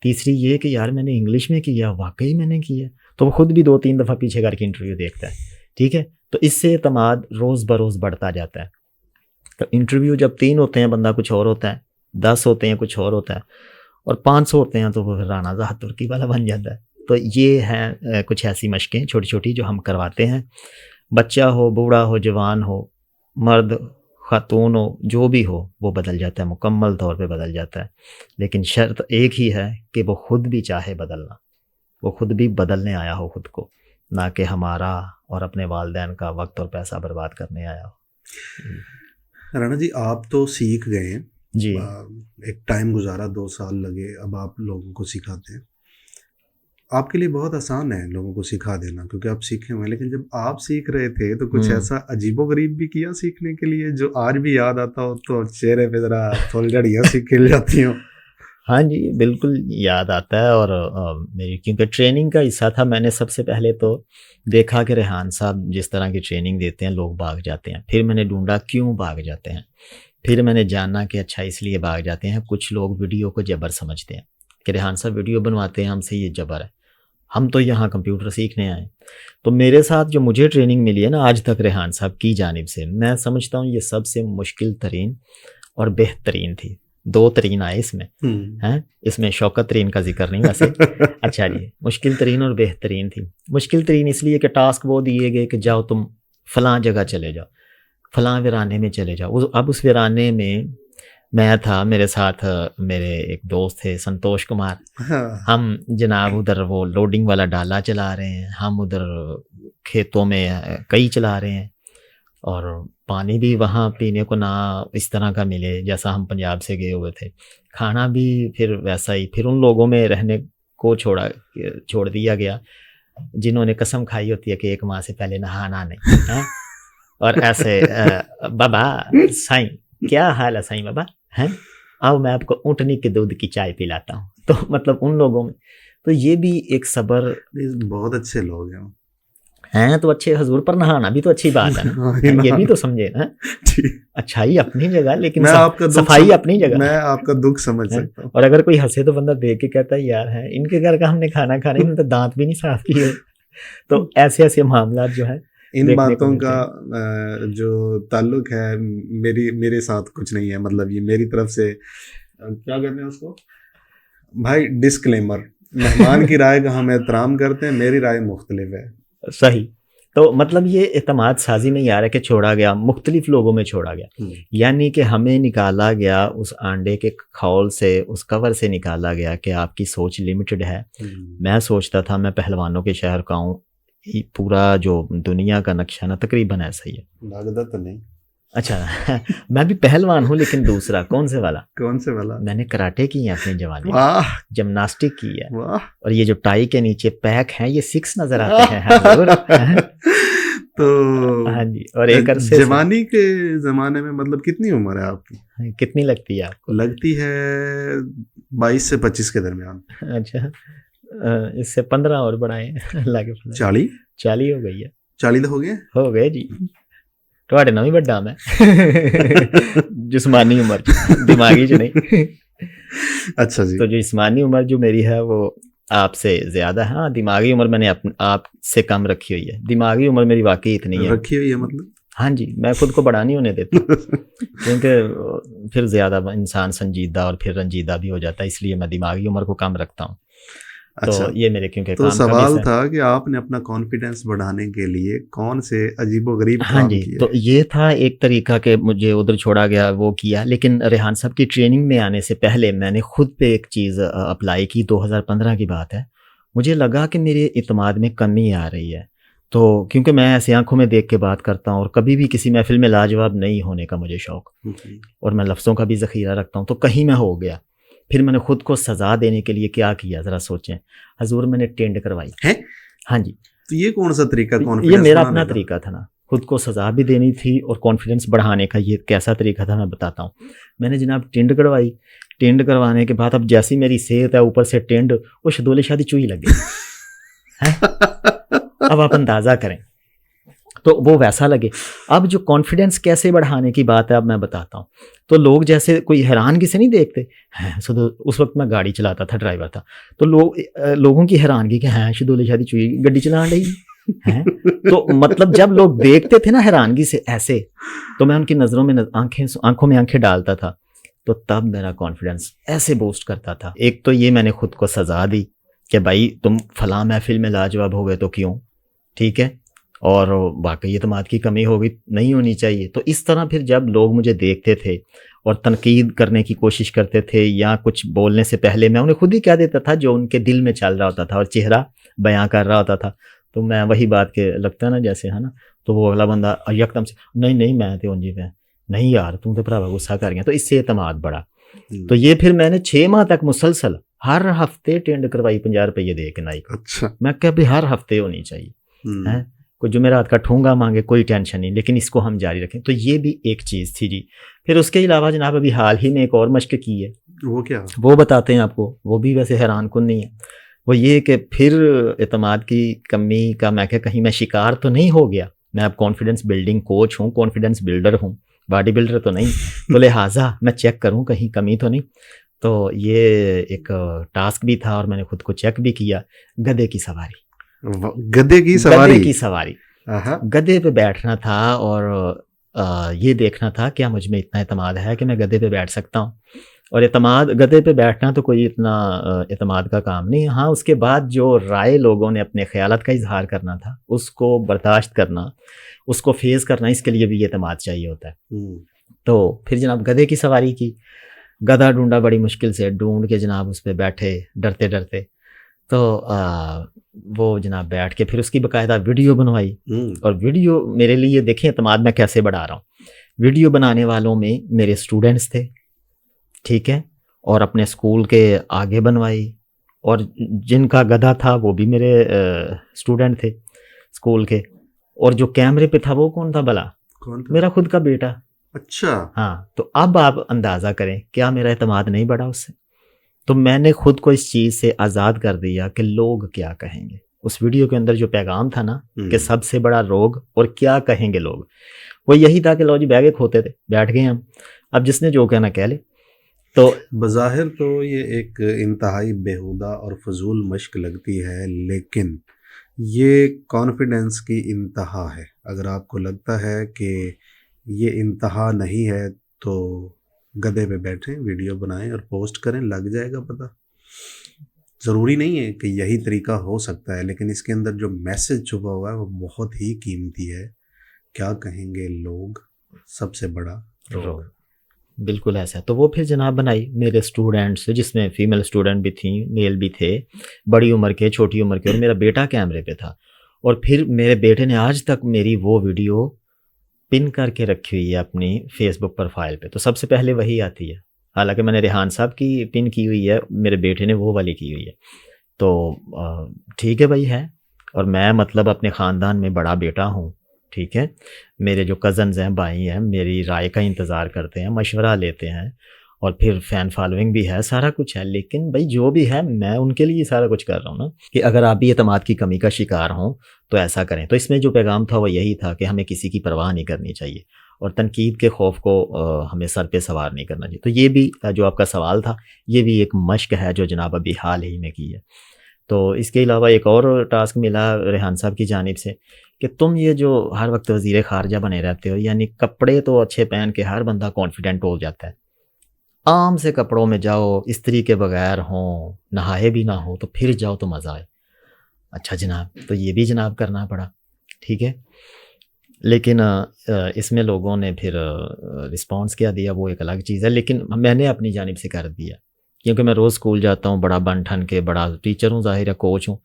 تیسری یہ کہ یار میں نے انگلش میں کیا, واقعی میں نے کیا. تو وہ خود بھی 2 3 دفعہ پیچھے کر کے انٹرویو دیکھتا ہے. ٹھیک ہے, تو اس سے اعتماد روز بروز بڑھتا جاتا ہے. تو انٹرویو جب 3 ہوتے ہیں بندہ کچھ اور ہوتا ہے, 10 ہوتے ہیں کچھ اور ہوتا ہے, اور 500 ہوتے ہیں تو وہ رانا زاہد ترکی والا بن جاتا ہے. تو یہ ہیں کچھ ایسی مشقیں چھوٹی چھوٹی جو ہم کرواتے ہیں. بچہ ہو, بوڑھا ہو, جوان ہو, مرد خاتون ہو جو بھی ہو وہ بدل جاتا ہے, مکمل طور پہ بدل جاتا ہے, لیکن شرط ایک ہی ہے کہ وہ خود بھی چاہے بدلنا, وہ خود بھی بدلنے آیا ہو خود کو, نہ کہ ہمارا اور اپنے والدین کا وقت اور پیسہ برباد کرنے آیا ہو. رانا جی آپ تو سیکھ گئے ہیں جی ایک ٹائم گزارا, 2 سال لگے, اب آپ لوگوں کو سکھاتے ہیں. آپ کے لیے بہت آسان ہے لوگوں کو سکھا دینا کیونکہ آپ سیکھے ہوئے ہیں, لیکن جب آپ سیکھ رہے تھے تو کچھ ایسا عجیب و غریب بھی کیا سیکھنے کے لیے جو آج بھی یاد آتا ہو تو چہرے پہ ذرا تھوڑیاں سی کھل جاتی ہوں؟ ہاں جی بالکل یاد آتا ہے, اور میری کیونکہ ٹریننگ کا حصہ تھا. میں نے سب سے پہلے تو دیکھا کہ ریحان صاحب جس طرح کی ٹریننگ دیتے ہیں لوگ بھاگ جاتے ہیں. پھر میں نے ڈھونڈا کیوں بھاگ جاتے ہیں. پھر میں نے جانا کہ اچھا اس لیے بھاگ جاتے ہیں, کچھ لوگ ویڈیو کو جبر سمجھتے ہیں کہ ریحان صاحب ویڈیو بنواتے ہیں ہم سے یہ جبر ہے, ہم تو یہاں کمپیوٹر سیکھنے آئے. تو میرے ساتھ جو مجھے ٹریننگ ملی ہے نا آج تک ریحان صاحب کی جانب سے, میں سمجھتا ہوں یہ سب سے مشکل ترین اور بہترین تھی. 2 ترین آئے اس میں ہیں, اس میں شوکت ترین کا ذکر نہیں ویسے. اچھا جی, مشکل ترین اور بہترین تھی. مشکل ترین اس لیے کہ ٹاسک وہ دیے گئے کہ جاؤ تم فلاں جگہ چلے جاؤ, فلاں ویرانے میں چلے جاؤ. اب اس ویرانے میں میں تھا, میرے ساتھ میرے ایک دوست تھے سنتوش کمار, ہم جناب ادھر وہ لوڈنگ والا ڈالا چلا رہے ہیں, ہم ادھر کھیتوں میں کئی چلا رہے ہیں, اور پانی بھی وہاں پینے کو نہ اس طرح کا ملے جیسا ہم پنجاب سے گئے ہوئے تھے, کھانا بھی پھر ویسا ہی. پھر ان لوگوں میں رہنے کو چھوڑ دیا گیا جنہوں نے قسم کھائی ہوتی ہے کہ 1 ماہ سے پہلے نہانا نہیں. اور ایسے بابا سائیں کیا حال ہے سائیں بابا ہیں, آؤ میں آپ کو اونٹنی کے دودھ کی چائے پلاتا ہوں. تو مطلب ان لوگوں میں تو یہ بھی ایک صبر. بہت اچھے لوگ ہیں تو اچھے, حضور پر نہانا بھی تو اچھی بات ہے نا, یہ بھی تو سمجھے نا. اچھائی اپنی جگہ لیکن صفائی اپنی جگہ. میں آپ کا دکھ سمجھ سکتا ہوں. اور اگر کوئی ہنسے تو بندہ دیکھ کے کہتا ہے یار ہے ان کے گھر کا ہم نے کھانا کھانے میں تو دانت بھی نہیں صاف کیے. تو ایسے ایسے معاملات جو ہے ان باتوں کا جو تعلق ہے میرے ساتھ کچھ نہیں ہے. مطلب یہ میری طرف سے کیا کہتے ہیں اس کو بھائی, ڈسکلیمر, مہمان کی رائے کا ہم احترام کرتے ہیں, میری رائے مختلف ہے. صحیح. تو مطلب یہ اعتماد سازی میں یہ آ رہا ہے کہ چھوڑا گیا, مختلف لوگوں میں چھوڑا گیا. یعنی کہ ہمیں نکالا گیا اس آنڈے کے کھول سے, اس کور سے نکالا گیا کہ آپ کی سوچ لمیٹڈ ہے. میں سوچتا تھا میں پہلوانوں کے شہر کا ہوں, پورا جو دنیا کا نقشہ نا تقریباً ایسا ہی ہے. لگتا تو نہیں. اچھا میں بھی پہلوان ہوں لیکن دوسرا. کون سے والا؟ میں نے کراٹے کی ہے اپنی جوانی, جمناسٹک کی ہے, اور یہ جو ٹائی کے نیچے پیک ہیں یہ 6 نظر آتے ہیں. تو ہاں جی. اور ایک عرصے جوانی کے زمانے میں مطلب کتنی عمر ہے آپ کی؟ کتنی لگتی ہے آپ کو؟ لگتی ہے 22 سے 25 کے درمیان. اچھا, اس سے 15 اور بڑھائیں. اللہ کے فضل 40 ہو گئی ہے. 40 تو ہو گئے جی. تھوڑے نہ بھی بڑا میں جسمانی عمر, دماغی جو نہیں. اچھا جی. تو جو جسمانی عمر جو میری ہے وہ آپ سے زیادہ ہے. ہاں دماغی عمر میں نے آپ سے کم رکھی ہوئی ہے. دماغی عمر میری واقعی اتنی ہے رکھی ہوئی ہے. مطلب ہاں جی, میں خود کو بڑا نہیں ہونے دیتا کیونکہ پھر زیادہ انسان سنجیدہ اور پھر رنجیدہ بھی ہو جاتا ہے, اس لیے میں دماغی عمر کو کم رکھتا ہوں. تو یہ میرے کیونکہ تو سوال تھا کہ آپ نے اپنا کانفیڈنس بڑھانے کے لیے کون سے عجیب و غریب کام کیے؟ تو یہ تھا ایک طریقہ کہ مجھے ادھر چھوڑا گیا وہ کیا. لیکن ریحان صاحب کی ٹریننگ میں آنے سے پہلے میں نے خود پہ ایک چیز اپلائی کی. 2015 کی بات ہے. مجھے لگا کہ میرے اعتماد میں کمی آ رہی ہے. تو کیونکہ میں ایسے آنکھوں میں دیکھ کے بات کرتا ہوں اور کبھی بھی کسی محفل میں لاجواب نہیں ہونے کا مجھے شوق, اور میں لفظوں کا بھی ذخیرہ رکھتا ہوں. تو کہیں میں ہو گیا. پھر میں نے خود کو سزا دینے کے لیے کیا کیا ذرا سوچیں حضور, میں نے ٹینڈ کروائی. ہاں جی. تو یہ کون سا طریقہ؟ یہ میرا اپنا طریقہ تھا نا, خود کو سزا بھی دینی تھی اور کانفیڈنس بڑھانے کا. یہ کیسا طریقہ تھا میں بتاتا ہوں. میں نے جناب ٹینڈ کروائی. ٹینڈ کروانے کے بعد اب جیسی میری صحت ہے اوپر سے ٹینڈ, وہ شدول شادی چوئی لگ گئی. اب آپ اندازہ کریں تو وہ ویسا لگے. اب جو کانفیڈنس کیسے بڑھانے کی بات ہے اب میں بتاتا ہوں. تو لوگ جیسے کوئی حیرانگی سے نہیں دیکھتے. اس وقت میں گاڑی چلاتا تھا, ڈرائیور تھا. تو لوگوں کی حیرانگی کہ ہاں شدول شادی چوئی گڈی چلا رہی ہے. تو مطلب جب لوگ دیکھتے تھے نا حیرانگی سے ایسے, تو میں ان کی نظروں میں آنکھوں میں آنکھیں ڈالتا تھا. تو تب میرا کانفیڈنس ایسے بوسٹ کرتا تھا. ایک تو یہ میں نے خود کو سزا دی کہ بھائی تم فلاں محفل میں لاجواب ہو گئے تو کیوں, ٹھیک ہے, اور واقعی اعتماد کی کمی ہوگی، نہیں ہونی چاہیے. تو اس طرح پھر جب لوگ مجھے دیکھتے تھے اور تنقید کرنے کی کوشش کرتے تھے یا کچھ بولنے سے پہلے میں انہیں خود ہی کہہ دیتا تھا جو ان کے دل میں چل رہا ہوتا تھا اور چہرہ بیاں کر رہا ہوتا تھا. تو میں وہی بات کے لگتا ہے نا جیسے ہے نا، تو وہ اگلا بندہ یکدم سے نہیں میں تو انجی میں نہیں یار تم تو بھراوا غصہ کر گیا. تو اس سے اعتماد بڑھا. تو یہ پھر میں نے 6 ماہ تک مسلسل ہر ہفتے ٹینڈ کروائی 50 روپے دے کے نائی کو. اچھا. میں کہ بھی ہر ہفتے ہونی چاہیے ہے، کوئی جمعرات کا ٹھونگا مانگے کوئی ٹینشن نہیں، لیکن اس کو ہم جاری رکھیں. تو یہ بھی ایک چیز تھی جی. پھر اس کے علاوہ جناب ابھی حال ہی میں ایک اور مشق کی ہے، وہ کیا؟ وہ بتاتے ہیں آپ کو. وہ بھی ویسے حیران کن نہیں ہے. وہ یہ کہ پھر اعتماد کی کمی کا میں کہ کہیں میں شکار تو نہیں ہو گیا. میں اب کانفیڈنس بلڈنگ کوچ ہوں، کانفیڈنس بلڈر ہوں، باڈی بلڈر تو نہیں. تو لہٰذا میں چیک کروں کہیں کمی تو نہیں. تو یہ ایک ٹاسک بھی تھا اور میں نے خود کو چیک بھی کیا. گدھے کی سواری. گدھے کی سواری؟ گدھے کی سواری. گدھے پہ بیٹھنا تھا اور یہ دیکھنا تھا کیا مجھ میں اتنا اعتماد ہے کہ میں گدھے پہ بیٹھ سکتا ہوں. اور اعتماد گدھے پہ بیٹھنا تو کوئی اتنا اعتماد کا کام نہیں. ہاں اس کے بعد جو رائے لوگوں نے اپنے خیالات کا اظہار کرنا تھا اس کو برداشت کرنا، اس کو فیس کرنا، اس کے لیے بھی اعتماد چاہیے ہوتا ہے. تو پھر جناب گدھے کی سواری کی. گدھا ڈھونڈا بڑی مشکل سے، ڈھونڈ کے جناب اس پہ بیٹھے ڈرتے ڈرتے. تو وہ جناب بیٹھ کے پھر اس کی باقاعدہ ویڈیو بنوائی. اور ویڈیو میرے لیے دیکھیں اعتماد میں کیسے بڑھا رہا ہوں. ویڈیو بنانے والوں میں میرے اسٹوڈنٹس تھے، ٹھیک ہے، اور اپنے اسکول کے آگے بنوائی. اور جن کا گدھا تھا وہ بھی میرے اسٹوڈنٹ تھے اسکول کے. اور جو کیمرے پہ تھا وہ کون تھا بھلا؟ میرا خود کا بیٹا. اچھا. ہاں. تو اب آپ اندازہ کریں کیا میرا اعتماد نہیں بڑھا اس سے؟ تو میں نے خود کو اس چیز سے آزاد کر دیا کہ لوگ کیا کہیں گے. اس ویڈیو کے اندر جو پیغام تھا نا کہ سب سے بڑا روگ اور کیا کہیں گے لوگ، وہ یہی تھا کہ لو جی بیگے کھوتے تھے، بیٹھ گئے ہم، اب جس نے جو کہنا کہہ لے. تو بظاہر تو یہ ایک انتہائی بیہودہ اور فضول مشق لگتی ہے، لیکن یہ کانفیڈنس کی انتہا ہے. اگر آپ کو لگتا ہے کہ یہ انتہا نہیں ہے تو گدھے پہ بیٹھیں، ویڈیو بنائیں اور پوسٹ کریں، لگ جائے گا پتہ. ضروری نہیں ہے کہ یہی طریقہ ہو سکتا ہے، لیکن اس کے اندر جو میسج چھپا ہوا ہے وہ بہت ہی قیمتی ہے. کیا کہیں گے لوگ، سب سے بڑا روگ. بالکل ایسا. تو وہ پھر جناب بنائی میرے اسٹوڈنٹس، جس میں فیمیل اسٹوڈنٹ بھی تھیں، میل بھی تھے، بڑی عمر کے، چھوٹی عمر کے، اور میرا بیٹا کیمرے پہ تھا. اور پھر میرے بیٹے نے آج تک میری وہ ویڈیو پن کر کے رکھی ہوئی ہے اپنی فیس بک پروفائل پہ. تو سب سے پہلے وہی آتی ہے. حالانکہ میں نے ریحان صاحب کی پن کی ہوئی ہے، میرے بیٹے نے وہ والی کی ہوئی ہے. تو ٹھیک ہے بھائی ہے. اور میں مطلب اپنے خاندان میں بڑا بیٹا ہوں، ٹھیک ہے. میرے جو کزنز ہیں، بھائی ہیں، میری رائے کا انتظار کرتے ہیں، مشورہ لیتے ہیں، اور پھر فین فالوئنگ بھی ہے، سارا کچھ ہے. لیکن بھائی جو بھی ہے میں ان کے لیے سارا کچھ کر رہا ہوں نا، کہ اگر آپ بھی اعتماد کی کمی کا شکار ہوں تو ایسا کریں. تو اس میں جو پیغام تھا وہ یہی تھا کہ ہمیں کسی کی پرواہ نہیں کرنی چاہیے اور تنقید کے خوف کو ہمیں سر پہ سوار نہیں کرنا چاہیے. تو یہ بھی جو آپ کا سوال تھا، یہ بھی ایک مشق ہے جو جناب ابھی حال ہی میں کی ہے. تو اس کے علاوہ ایک اور ٹاسک ملا ریحان صاحب کی جانب سے کہ تم یہ جو ہر وقت وزیر خارجہ بنے رہتے ہو، یعنی کپڑے تو اچھے پہن کے ہر بندہ کانفیڈنٹ ہو جاتا ہے، عام سے کپڑوں میں جاؤ، استری کے بغیر ہوں، نہائے بھی نہ ہو، تو پھر جاؤ تو مزہ آئے. اچھا جناب، تو یہ بھی جناب کرنا پڑا، ٹھیک ہے. لیکن اس میں لوگوں نے پھر رسپانس کیا دیا وہ ایک الگ چیز ہے. لیکن میں نے اپنی جانب سے کر دیا، کیونکہ میں روز اسکول جاتا ہوں، بڑا بن ٹھن کے، بڑا ٹیچر ہوں، ظاہر ہے کوچ ہوں.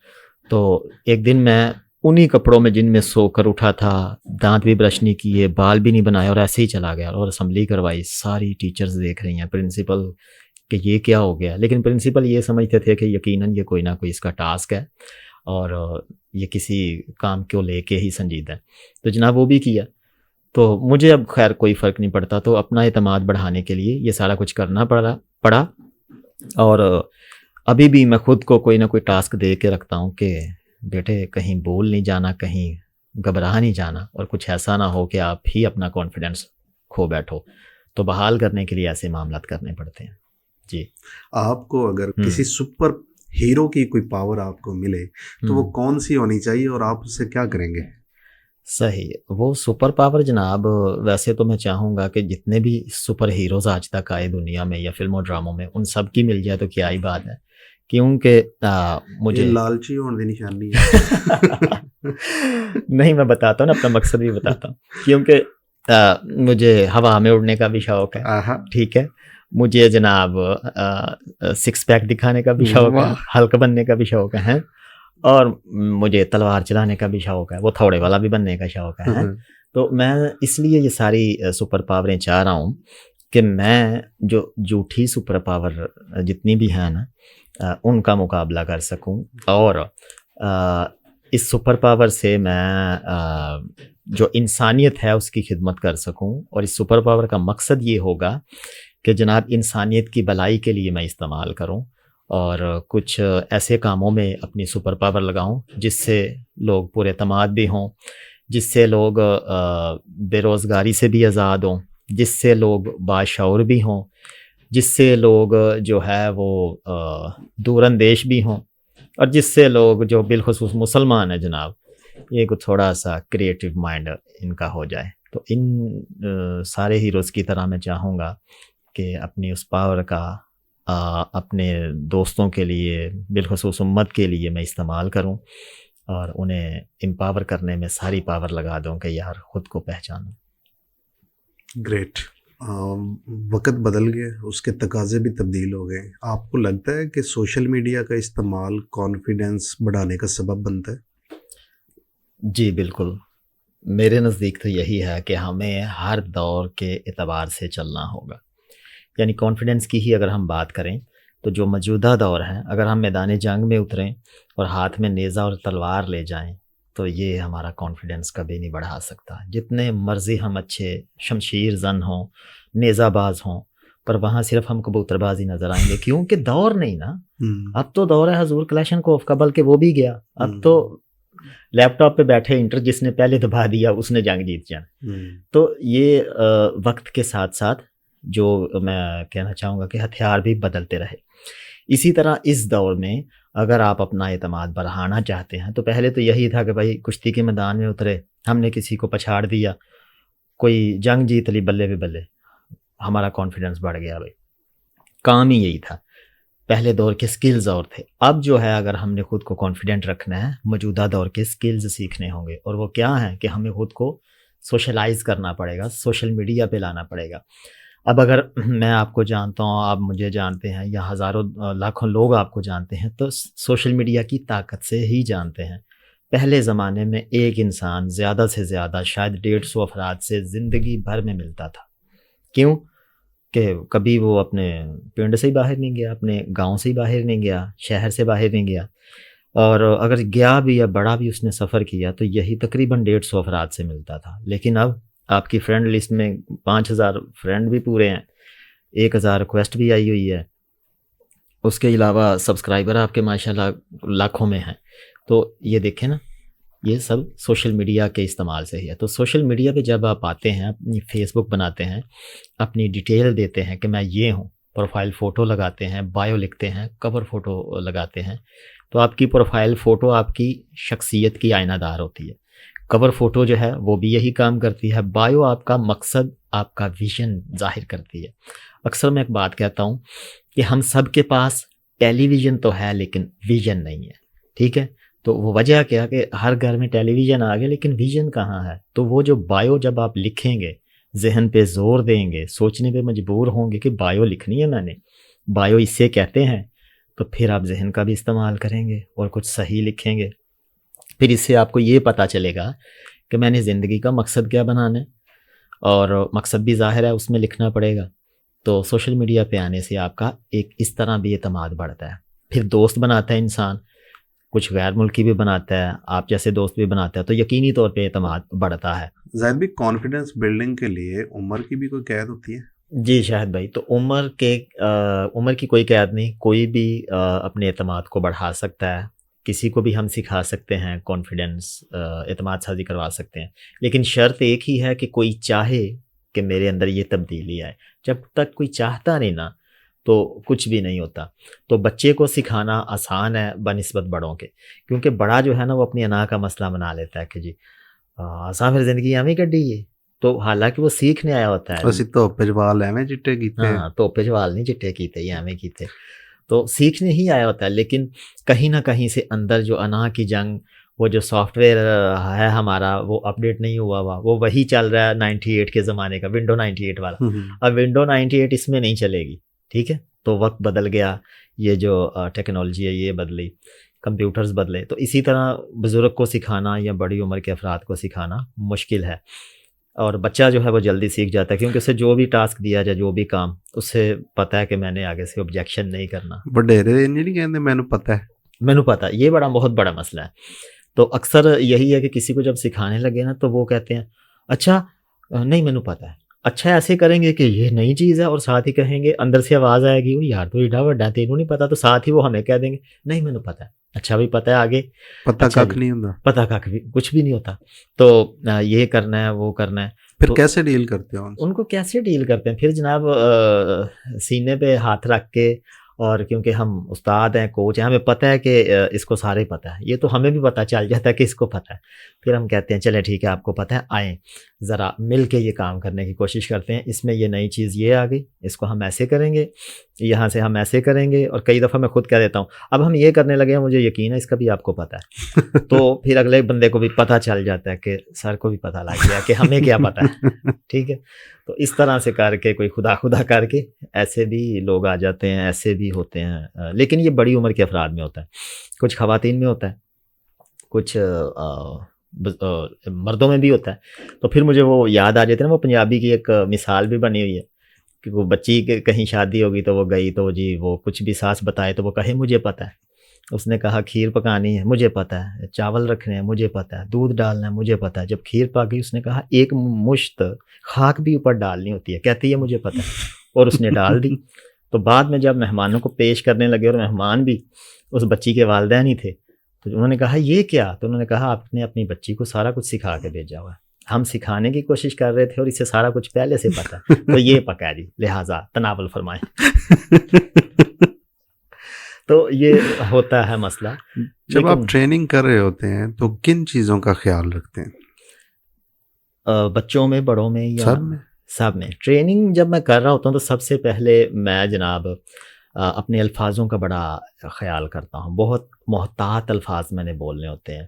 تو ایک دن میں انہی کپڑوں میں جن میں سو کر اٹھا تھا، دانت بھی برش نہیں کیے، بال بھی نہیں بنائے، اور ایسے ہی چلا گیا اور اسمبلی کروائی. ساری ٹیچرز دیکھ رہی ہیں، پرنسپل، کہ یہ کیا ہو گیا. لیکن پرنسپل یہ سمجھتے تھے کہ یقیناً یہ کوئی نہ کوئی اس کا ٹاسک ہے اور یہ کسی کام کو لے کے ہی سنجیدہ ہے. تو جناب وہ بھی کیا. تو مجھے اب خیر کوئی فرق نہیں پڑتا. تو اپنا اعتماد بڑھانے کے لیے یہ سارا کچھ کرنا پڑا. اور ابھی بھی میں خود کو کوئی نہ کوئی ٹاسک دے کے رکھتا ہوں کہ بیٹے کہیں بول نہیں جانا، کہیں گھبراہ نہیں جانا، اور کچھ ایسا نہ ہو کہ آپ ہی اپنا کانفیڈنس کھو بیٹھو. تو بحال کرنے کے لیے ایسے معاملات کرنے پڑتے ہیں. جی. آپ کو اگر کسی سپر ہیرو کی کوئی پاور آپ کو ملے تو وہ کون سی ہونی چاہیے اور آپ اس سے کیا کریں گے؟ صحیح. وہ سپر پاور جناب، ویسے تو میں چاہوں گا کہ جتنے بھی سپر ہیروز آج تک آئے دنیا میں یا فلموں ڈراموں میں، ان سب کی مل جائے تو کیا ہی بات ہے. کیونکہ مجھے لالچی ہونے کی نشانی ہے. نہیں میں بتاتا ہوں نا، اپنا مقصد بھی بتاتا ہوں. کیونکہ مجھے ہوا میں اڑنے کا بھی شوق ہے، آہا، ٹھیک ہے، مجھے جناب سکس پیک دکھانے کا بھی شوق ہے، واہ، ہلک بننے کا بھی شوق ہے، اور مجھے تلوار چلانے کا بھی شوق ہے، وہ تھوڑے والا بھی بننے کا شوق ہے. تو میں اس لیے یہ ساری سپر پاوریں چاہ رہا ہوں کہ میں جو جھوٹی سپر پاور جتنی بھی ہیں نا ان کا مقابلہ کر سکوں، اور اس سپر پاور سے میں جو انسانیت ہے اس کی خدمت کر سکوں. اور اس سپر پاور کا مقصد یہ ہوگا کہ جناب انسانیت کی بھلائی کے لیے میں استعمال کروں، اور کچھ ایسے کاموں میں اپنی سپر پاور لگاؤں جس سے لوگ پر اعتماد بھی ہوں، جس سے لوگ بے روزگاری سے بھی آزاد ہوں، جس سے لوگ باشعور بھی ہوں، جس سے لوگ جو ہے وہ دور اندیش بھی ہوں، اور جس سے لوگ جو بالخصوص مسلمان ہیں جناب یہ کو تھوڑا سا کریٹیو مائنڈ ان کا ہو جائے. تو ان سارے ہیروز کی طرح میں چاہوں گا کہ اپنی اس پاور کا اپنے دوستوں کے لیے بالخصوص امت کے لیے میں استعمال کروں، اور انہیں امپاور کرنے میں ساری پاور لگا دوں کہ یار خود کو پہچانو. گریٹ. وقت بدل گیا، اس کے تقاضے بھی تبدیل ہو گئے. آپ کو لگتا ہے کہ سوشل میڈیا کا استعمال کانفیڈنس بڑھانے کا سبب بنتا ہے؟ جی بالکل، میرے نزدیک تو یہی ہے کہ ہمیں ہر دور کے اعتبار سے چلنا ہوگا. یعنی کانفیڈنس کی ہی اگر ہم بات کریں تو جو موجودہ دور ہے، اگر ہم میدان جنگ میں اتریں اور ہاتھ میں نیزہ اور تلوار لے جائیں تو یہ ہمارا کانفیڈنس کبھی نہیں بڑھا سکتا. جتنے مرضی ہم اچھے شمشیر زن ہوں، نیزہ باز ہوں، پر وہاں صرف ہم کبوتر بازی نظر آئیں گے، کیونکہ دور نہیں نا. اب تو دور ہے حضور کلاشنکوف کا، بلکہ وہ بھی گیا. اب تو لیپ ٹاپ پہ بیٹھے انٹر جس نے پہلے دبا دیا اس نے جنگ جیت جانا. تو یہ وقت کے ساتھ ساتھ جو میں کہنا چاہوں گا کہ ہتھیار بھی بدلتے رہے. اسی طرح اس دور میں اگر آپ اپنا اعتماد بڑھانا چاہتے ہیں تو پہلے تو یہی تھا کہ بھائی کشتی کے میدان میں اترے، ہم نے کسی کو پچھاڑ دیا، کوئی جنگ جیت لی، بلے بھی بلے، ہمارا کانفیڈنس بڑھ گیا. بھائی کام ہی یہی تھا. پہلے دور کے سکلز اور تھے. اب جو ہے اگر ہم نے خود کو کانفیڈنٹ رکھنا ہے، موجودہ دور کے سکلز سیکھنے ہوں گے، اور وہ کیا ہیں کہ ہمیں خود کو سوشلائز کرنا پڑے گا، سوشل میڈیا پہ لانا پڑے گا. اب اگر میں آپ کو جانتا ہوں، آپ مجھے جانتے ہیں، یا ہزاروں لاکھوں لوگ آپ کو جانتے ہیں، تو سوشل میڈیا کی طاقت سے ہی جانتے ہیں. پہلے زمانے میں ایک انسان زیادہ سے زیادہ شاید 150 افراد سے زندگی بھر میں ملتا تھا. کیوں کہ کبھی وہ اپنے پنڈ سے ہی باہر نہیں گیا، اپنے گاؤں سے ہی باہر نہیں گیا، شہر سے باہر نہیں گیا، اور اگر گیا بھی یا بڑا بھی اس نے سفر کیا تو یہی تقریباً 150 افراد سے ملتا تھا. لیکن اب آپ کی فرینڈ لسٹ میں 5000 فرینڈ بھی پورے ہیں، 1000 ریکویسٹ بھی آئی ہوئی ہے، اس کے علاوہ سبسکرائبر آپ کے ماشاءاللہ لاکھوں میں ہیں. تو یہ دیکھیں نا، یہ سب سوشل میڈیا کے استعمال سے ہی ہے. تو سوشل میڈیا پہ جب آپ آتے ہیں، اپنی فیس بک بناتے ہیں، اپنی ڈیٹیل دیتے ہیں کہ میں یہ ہوں، پروفائل فوٹو لگاتے ہیں، بایو لکھتے ہیں، کور فوٹو لگاتے ہیں، تو آپ کی پروفائل فوٹو آپ کی شخصیت کی آئینہ دار ہوتی ہے. کور فوٹو جو ہے وہ بھی یہی کام کرتی ہے. بایو آپ کا مقصد، آپ کا ویژن ظاہر کرتی ہے. اکثر میں ایک بات کہتا ہوں کہ ہم سب کے پاس ٹیلی ویژن تو ہے لیکن ویژن نہیں ہے، ٹھیک ہے. تو وہ وجہ کیا کہ ہر گھر میں ٹیلی ویژن آ گیا لیکن ویژن کہاں ہے. تو وہ جو بایو جب آپ لکھیں گے، ذہن پہ زور دیں گے، سوچنے پہ مجبور ہوں گے کہ بایو لکھنی ہے میں نے، بایو اس سے کہتے ہیں، تو پھر آپ ذہن کا بھی استعمال کریں گے اور کچھ صحیح لکھیں گے. پھر اس سے آپ کو یہ پتہ چلے گا کہ میں نے زندگی کا مقصد کیا بنانا ہے، اور مقصد بھی ظاہر ہے اس میں لکھنا پڑے گا. تو سوشل میڈیا پہ آنے سے آپ کا ایک اس طرح بھی اعتماد بڑھتا ہے. پھر دوست بناتا ہے انسان، کچھ غیر ملکی بھی بناتا ہے، آپ جیسے دوست بھی بناتا ہے، تو یقینی طور پہ اعتماد بڑھتا ہے. زاہد بھی کانفیڈنس بلڈنگ کے لیے عمر کی بھی کوئی قید ہوتی ہے؟ جی شاہد بھائی، تو عمر کی کوئی قید نہیں. کوئی بھی اپنے اعتماد کو بڑھا سکتا ہے، کسی کو بھی ہم سکھا سکتے ہیں کانفیڈنس، اعتماد سازی کروا سکتے ہیں. لیکن شرط ایک ہی ہے کہ کوئی چاہے کہ میرے اندر یہ تبدیلی آئے. جب تک کوئی چاہتا نہیں نا تو کچھ بھی نہیں ہوتا. تو بچے کو سکھانا آسان ہے بنسبت بڑوں کے، کیونکہ بڑا جو ہے نا وہ اپنی انا کا مسئلہ بنا لیتا ہے کہ جی آسان پھر زندگی ہمیں کر دی ہے. تو حالانکہ وہ سیکھنے آیا ہوتا ہے. اسی تو پجوال ایویں چٹے کیتے. ہاں، تو پجوال نہیں چٹے کیتے، یہ ہمیں کیتے. تو سیکھنے ہی آیا ہوتا ہے، لیکن کہیں نہ کہیں سے اندر جو انا کی جنگ وہ جو سافٹ ویئر ہے ہمارا وہ اپڈیٹ نہیں ہوا ہوا، وہ وہی چل رہا ہے 98 کے زمانے کا، ونڈو 98 والا. اب ونڈو 98 اس میں نہیں چلے گی. ٹھیک ہے، تو وقت بدل گیا، یہ جو ٹیکنالوجی ہے یہ بدلی، کمپیوٹرز بدلے. تو اسی طرح بزرگ کو سکھانا یا بڑی عمر کے افراد کو سکھانا مشکل ہے، اور بچہ جو ہے وہ جلدی سیکھ جاتا ہے، کیونکہ اسے جو بھی ٹاسک دیا جائے، جو بھی کام، اسے پتہ ہے کہ میں نے آگے سے آبجیکشن نہیں کرنا. وڈیرے نہیں کہتے مینوں پتہ ہے. مینوں پتہ ہے، یہ بہت بڑا مسئلہ ہے. تو اکثر یہی ہے کہ کسی کو جب سکھانے لگے نا تو وہ کہتے ہیں اچھا نہیں مینوں پتہ ہے. اچھا ایسے کریں گے کہ یہ نئی چیز ہے، اور ساتھ ہی کہیں گے، اندر سے آواز آئے گی وہ یار تو ایڈا وڈا تینوں نہیں پتا، تو ساتھ ہی وہ ہمیں کہہ دیں گے نہیں مینوں پتہ ہے. اچھا بھی پتہ ہے آگے، پتہ اچھا کھ نہیں ہوندا، پتہ کچھ بھی نہیں ہوتا. تو یہ کرنا ہے وہ کرنا ہے. پھر کیسے ڈیل کرتے ہو ان کو کیسے ڈیل کرتے ہیں؟ پھر جناب سینے پہ ہاتھ رکھ کے، اور کیونکہ ہم استاد ہیں، کوچ ہیں، ہمیں پتہ ہے کہ اس کو سارے پتہ ہے، یہ تو ہمیں بھی پتہ چل جاتا ہے کہ اس کو پتہ ہے. پھر ہم کہتے ہیں چلے ٹھیک ہے آپ کو پتہ ہے، آئیں ذرا مل کے یہ کام کرنے کی کوشش کرتے ہیں. اس میں یہ نئی چیز یہ آ گئی، اس کو ہم ایسے کریں گے، یہاں سے ہم ایسے کریں گے. اور کئی دفعہ میں خود کہہ دیتا ہوں اب ہم یہ کرنے لگے ہیں، مجھے یقین ہے اس کا بھی آپ کو پتہ ہے. تو پھر اگلے بندے کو بھی پتہ چل جاتا ہے کہ سر کو بھی پتہ لگ گیا کہ ہمیں کیا پتہ ہے. ٹھیک ہے، تو اس طرح سے کر کے کوئی خدا کر کے ایسے بھی لوگ آ جاتے ہیں، ایسے بھی ہوتے ہیں. لیکن یہ بڑی عمر کے افراد میں ہوتا ہے، کچھ خواتین میں ہوتا ہے، کچھ مردوں میں بھی ہوتا ہے. تو پھر مجھے وہ یاد آ جاتے ہیں نا، وہ پنجابی کی ایک مثال بھی بنی ہوئی ہے کہ وہ بچی کے کہیں شادی ہوگی تو وہ گئی تو جی وہ کچھ بھی ساس بتائے تو وہ کہے مجھے پتہ ہے. اس نے کہا کھیر پکانی ہے، مجھے پتہ ہے، چاول رکھنے ہیں، مجھے پتہ ہے، دودھ ڈالنا ہے، مجھے پتہ ہے. جب کھیر پک گئی اس نے کہا ایک مشت خاک بھی اوپر ڈالنی ہوتی ہے، کہتی ہے مجھے پتہ ہے، اور اس نے ڈال دی. تو بعد میں جب مہمانوں کو پیش کرنے لگے اور مہمان بھی اس بچی کے والدین ہی تھے تو انہوں نے کہا یہ کیا؟ تو انہوں نے کہا آپ نے اپنی بچی کو سارا کچھ سکھا کے بھیجا ہوا ہے، ہم سکھانے کی کوشش کر رہے تھے اور اسے سارا کچھ پہلے سے پتہ ہے، تو یہ پکا جی لہٰذا تناول فرمائیں. تو یہ ہوتا ہے مسئلہ. جب آپ ٹریننگ کر رہے ہوتے ہیں تو کن چیزوں کا خیال رکھتے ہیں؟ بچوں میں، بڑوں میں، یا سب میں ٹریننگ جب میں کر رہا ہوتا ہوں تو سب سے پہلے میں جناب اپنے الفاظوں کا بڑا خیال کرتا ہوں. بہت محتاط الفاظ میں نے بولنے ہوتے ہیں،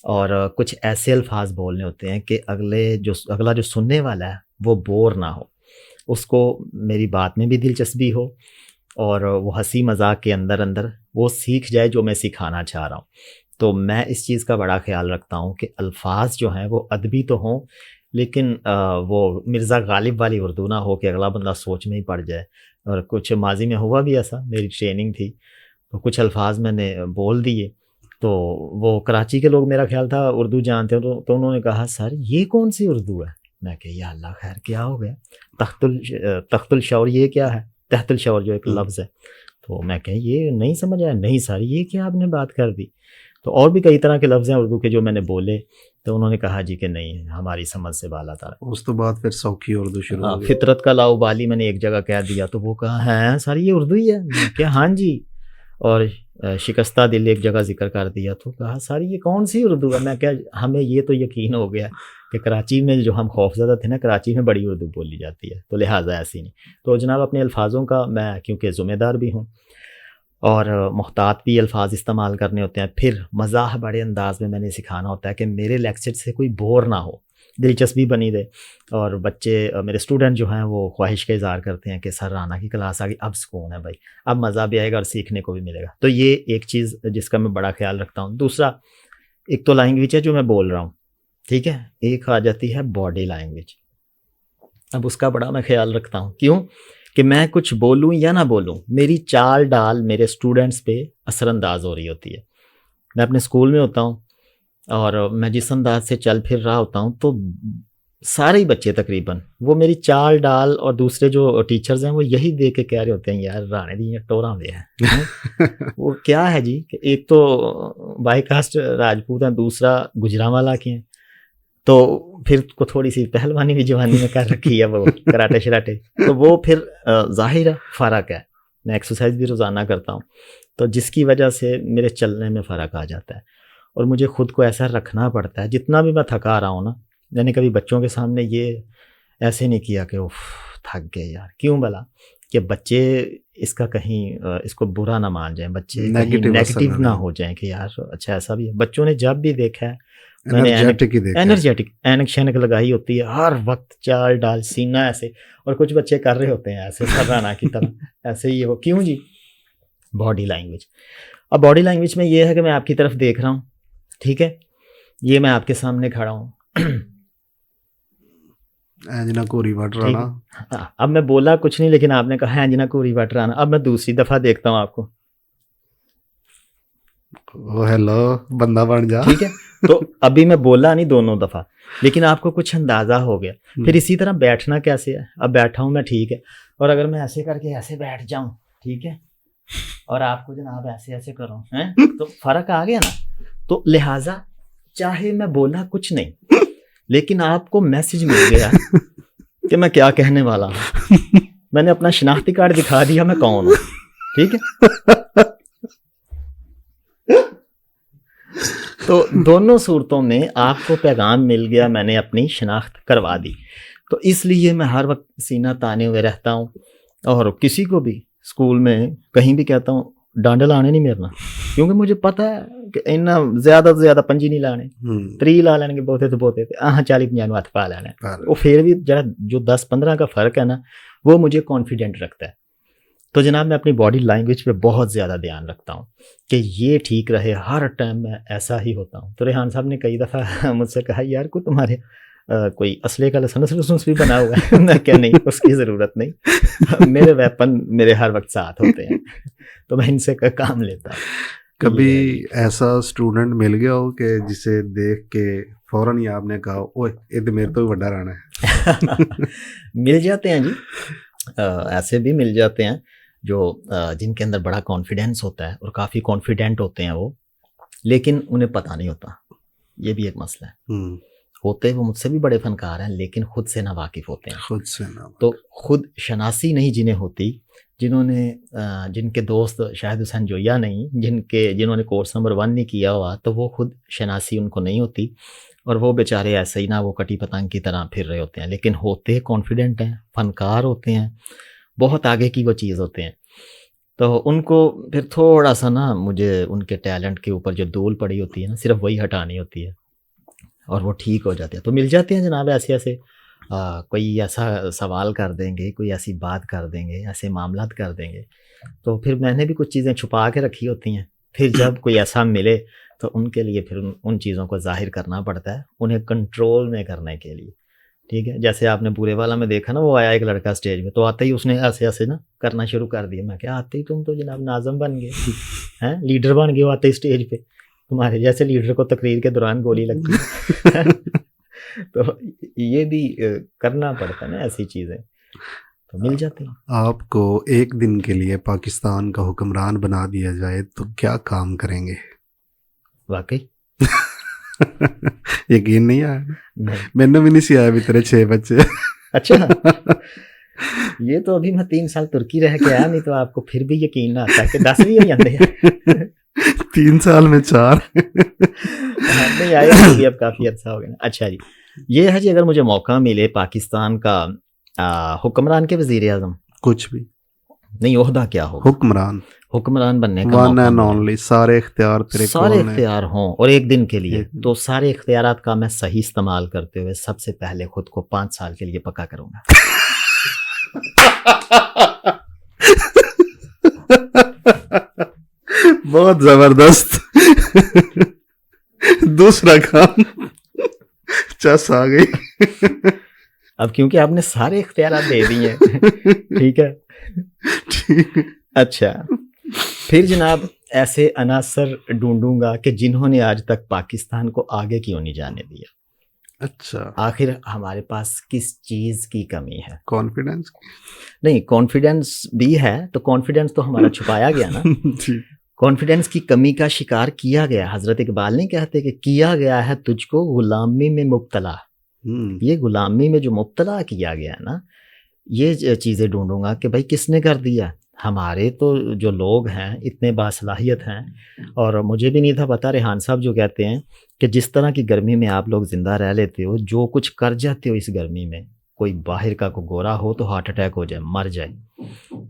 اور کچھ ایسے الفاظ بولنے ہوتے ہیں کہ اگلا جو سننے والا ہے وہ بور نہ ہو، اس کو میری بات میں بھی دلچسپی ہو، اور وہ ہنسی مذاق کے اندر وہ سیکھ جائے جو میں سکھانا چاہ رہا ہوں. تو میں اس چیز کا بڑا خیال رکھتا ہوں کہ الفاظ جو ہیں وہ ادبی تو ہوں، لیکن وہ مرزا غالب والی اردو نہ ہو کہ اگلا بندہ سوچ میں ہی پڑ جائے. اور کچھ ماضی میں ہوا بھی ایسا، میری ٹریننگ تھی تو کچھ الفاظ میں نے بول دیے تو وہ کراچی کے لوگ میرا خیال تھا اردو جانتے ہیں، تو انہوں نے کہا سر یہ کون سی اردو ہے؟ میں کہ یا اللہ خیر کیا ہو گیا، تخت الشعور یہ کیا ہے؟ تحت الشعور جو ایک لفظ ہے. تو میں کہ یہ نہیں سمجھ آیا. نہیں سر یہ کیا آپ نے بات کر دی. تو اور بھی کئی طرح کے لفظ ہیں اردو کے جو میں نے بولے، تو انہوں نے کہا جی کہ نہیں ہماری سمجھ سے بالا تھا. اس تو بعد پھر سوکھی اردو شروع ہو گئی. فطرت کا لاؤ بالی میں نے ایک جگہ کہہ دیا تو وہ کہا ہے سر یہ اردو ہی ہے. کیا ہاں جی. اور شکستہ دل ایک جگہ ذکر کر دیا تو کہا سر یہ کون سی اردو ہے؟ میں کیا ہمیں یہ تو یقین ہو گیا کہ کراچی میں جو ہم خوفزدہ تھے نا، کراچی میں بڑی اردو بولی جاتی ہے، تو لہٰذا ایسی نہیں. تو جناب اپنے الفاظوں کا میں کیونکہ ذمہ دار بھی ہوں اور محتاط بھی الفاظ استعمال کرنے ہوتے ہیں. پھر مزاح بڑے انداز میں نے سکھانا ہوتا ہے کہ میرے لیکچر سے کوئی بور نہ ہو، دلچسپی بنی دے. اور بچے میرے اسٹوڈنٹ جو ہیں وہ خواہش کا اظہار کرتے ہیں کہ سر رانا کی کلاس آ گئی، اب سکون ہے بھائی، اب مزہ بھی آئے گا اور سیکھنے کو بھی ملے گا. تو یہ ایک چیز جس کا میں بڑا خیال رکھتا ہوں. دوسرا ایک تو لینگویج ہے جو میں بول رہا ہوں، ٹھیک ہے، ایک آ جاتی ہے باڈی لینگویج. اب اس کا بڑا میں خیال رکھتا ہوں. کیوں کہ میں کچھ بولوں یا نہ بولوں، میری چال ڈال میرے اسٹوڈنٹس پہ اثر انداز ہو رہی ہوتی ہے. میں اپنے اسکول میں ہوتا ہوں اور میں جس انداز سے چل پھر رہا ہوتا ہوں تو سارے ہی بچے تقریباً وہ میری چال ڈال اور دوسرے جو ٹیچرز ہیں وہ یہی دیکھ کے کہہ رہے ہوتے ہیں یار رانے دی ٹورا دے ہیں. وہ کیا ہے جی کہ ایک تو بائی کاسٹ راجپوت ہیں، دوسرا گجرانوالا کے ہیں، تو پھر کو تھوڑی سی پہلوانی بھی جوانی میں کر رکھی ہے، وہ کراٹے شراٹے، تو وہ پھر ظاہر فرق ہے. میں ایکسرسائز بھی روزانہ کرتا ہوں تو جس کی وجہ سے میرے چلنے میں فرق آ جاتا ہے، اور مجھے خود کو ایسا رکھنا پڑتا ہے. جتنا بھی میں تھکا رہا ہوں نا، میں نے کبھی بچوں کے سامنے یہ ایسے نہیں کیا کہ اوف تھک گئے یار. کیوں بلا کہ بچے اس کا کہیں اس کو برا نہ مان جائیں بچے, Negative اثر نیگیٹو نہ نہ رہے. ہو جائیں کہ یار اچھا ایسا بھی ہے. بچوں نے جب بھی دیکھا ہے میں نے انرجیٹک ہی دیکھا ہے. انرجیٹک اینک شینک لگائی ہوتی ہے ہر وقت, چال ڈال سینہ ایسے, اور کچھ بچے کر رہے ہوتے ہیں ایسے سرانا کی طرح ایسے ہی. وہ کیوں جی؟ Body language. اب باڈی لینگویج میں یہ ہے کہ میں آپ کی طرف دیکھ رہا ہوں, ٹھیک ہے, یہ میں آپ کے سامنے کھڑا ہوں, اینجنا کوری وٹ رانا. اب میں بولا کچھ نہیں لیکن آپ نے کہا ہے انجنا کوری وٹ رانا. اب میں دوسری دفعہ دیکھتا ہوں آپ کو, او ہیلو بندہ بن جا. ٹھیک ہے, تو ابھی میں بولا نہیں دونوں دفعہ, لیکن آپ کو کچھ اندازہ ہو گیا. پھر اسی طرح بیٹھنا کیسے ہے, اب بیٹھا ہوں میں, ٹھیک ہے, اور اگر میں ایسے کر کے ایسے بیٹھ جاؤں, ٹھیک ہے, اور آپ کو جناب ایسے ایسے کروں تو فرق آ گیا نا. تو لہٰذا چاہے میں بولا کچھ نہیں لیکن آپ کو میسج مل گیا کہ میں کیا کہنے والا ہوں. میں نے اپنا شناختی کارڈ دکھا دیا میں کون ہوں, ٹھیک ہے. تو دونوں صورتوں میں آپ کو پیغام مل گیا, میں نے اپنی شناخت کروا دی. تو اس لیے میں ہر وقت سینہ تانے ہوئے رہتا ہوں, اور کسی کو بھی اسکول میں کہیں بھی کہتا ہوں ڈانڈے لانے نہیں میرنا, کیونکہ مجھے پتا ہے کہ اتنا زیادہ سے زیادہ پنجی نہیں لانے, 3 لا لیں گے بہتے تو بہتے, 40-50 ہاتھ پا لینا. وہ پھر بھی جو 10-15 کا فرق ہے نا, وہ مجھے کانفیڈنٹ رکھتا ہے. تو جناب میں اپنی باڈی لینگویج پہ بہت زیادہ دھیان رکھتا ہوں کہ یہ ٹھیک رہے, ہر ٹائم میں ایسا ہی ہوتا ہوں. تو ریحان صاحب نے کئی دفعہ مجھ سے کہا یار کو تمہارے کوئی اسلحے کا لسنس بھی بنا ہوا ہے. میں کیا نہیں, اس کی ضرورت نہیں, میرے ویپن میرے ہر وقت ساتھ ہوتے ہیں, تو میں ان سے کام لیتا ہوں. کبھی ایسا اسٹوڈنٹ مل گیا ہو کہ جسے دیکھ کے فوراً ہی آپ نے کہا اوے یہ تو میرے تو بڑا رانا ہے؟ مل جاتے ہیں جی, ایسے بھی مل جاتے ہیں جو جن کے اندر بڑا کانفیڈینس ہوتا ہے اور کافی کانفیڈنٹ ہوتے ہیں وہ, لیکن انہیں پتہ نہیں ہوتا. یہ بھی ایک مسئلہ ہے. ہوتے وہ مجھ سے بھی بڑے فنکار ہیں لیکن خود سے نا واقف ہوتے ہیں. خود سے نا, تو خود شناسی نہیں جنہیں ہوتی, جنہوں نے جن کے دوست شاہد حسین جویا نہیں, جنہوں نے کورس نمبر 1 نہیں کیا ہوا, تو وہ خود شناسی ان کو نہیں ہوتی, اور وہ بیچارے ایسے ہی نا وہ کٹی پتنگ کی طرح پھر رہے ہوتے ہیں, لیکن ہوتے کانفیڈنٹ ہیں, فنکار ہوتے ہیں, بہت آگے کی وہ چیز ہوتے ہیں. تو ان کو پھر تھوڑا سا نا مجھے ان کے ٹیلنٹ کے اوپر جو دھول پڑی ہوتی ہے نا, صرف وہی ہٹانی ہوتی ہے اور وہ ٹھیک ہو جاتے ہیں. تو مل جاتے ہیں جناب ایسے کوئی ایسا سوال کر دیں گے, کوئی ایسی بات کر دیں گے, ایسے معاملات کر دیں گے, تو پھر میں نے بھی کچھ چیزیں چھپا کے رکھی ہوتی ہیں. پھر جب کوئی ایسا ملے تو ان کے لیے پھر ان چیزوں کو ظاہر کرنا پڑتا ہے, انہیں کنٹرول میں کرنے کے لیے, ٹھیک ہے. جیسے آپ نے برے والا میں دیکھا نا, وہ آیا ایک لڑکا اسٹیج میں, تو آتے ہی اس نے ایسے ایسے نا کرنا شروع کر دیا. میں کیا آتے ہی تم تو جناب ناظم بن گئے ہیں, لیڈر بن گئے, آتے ہی اسٹیج پہ تمہارے جیسے لیڈر کو تقریر کے دوران گولی لگتی ہے. تو یہ بھی کرنا پڑتا ہے نا ایسی چیزیں, تو مل جاتے ہیں. آپ کو ایک دن کے لیے پاکستان کا حکمران بنا دیا جائے تو کیا کام کریں گے؟ واقعی یقین نہیں آیا؟ نہیں. میں نے بھی نہیں سی آیا بھی تیرے 6 بچے. اچھا, یہ تو ابھی میں 3 سال ترکی رہ کے آیا, نہیں تو آپ کو پھر بھی یقین نہ آتا کہ 10 بھی ہو جاتے ہیں. 3 سال میں 4 نہیں آئے ابھی, اب کافی عرصہ ہو گیا. اچھا جی, یہ ہے جی, اگر مجھے موقع ملے پاکستان کا حکمران کے وزیر اعظم, کچھ بھی نہیں عہدہ کیا ہو, حکمران بننے کا ون موقع اینڈ ملے, اونلی, سارے اختیار تیرے سارے کول ہیں. اختیار ہوں اور ایک دن کے لیے, تو سارے اختیارات کا میں صحیح استعمال کرتے ہوئے سب سے پہلے خود کو 5 سال کے لیے پکا کروں گا. بہت زبردست. دوسرا کام چس آ گئی. اب کیونکہ آپ نے سارے اختیارات دے دیے ہیں, ٹھیک ہے. اچھا, پھر جناب ایسے عناصر ڈھونڈوں گا کہ جنہوں نے آج تک پاکستان کو آگے کیوں نہیں جانے دیا. اچھا, آخر ہمارے پاس کس چیز کی کمی ہے؟ کانفیڈنس نہیں, کانفیڈنس بھی ہے, تو کانفیڈنس تو ہمارا چھپایا گیا نا. کانفیڈنس کی کمی کا شکار کیا گیا. حضرت اقبال نہیں کہتے کہ کیا گیا ہے تجھ کو غلامی میں مبتلا. یہ غلامی میں جو مبتلا کیا گیا ہے نا, یہ چیزیں ڈھونڈوں گا کہ بھائی کس نے کر دیا. ہمارے تو جو لوگ ہیں اتنے باصلاحیت ہیں, اور مجھے بھی نہیں تھا پتا, ریحان صاحب جو کہتے ہیں کہ جس طرح کی گرمی میں آپ لوگ زندہ رہ لیتے ہو, جو کچھ کر جاتے ہو اس گرمی میں, کوئی باہر کا کوئی گورا ہو تو ہارٹ اٹیک ہو جائے، مر جائے.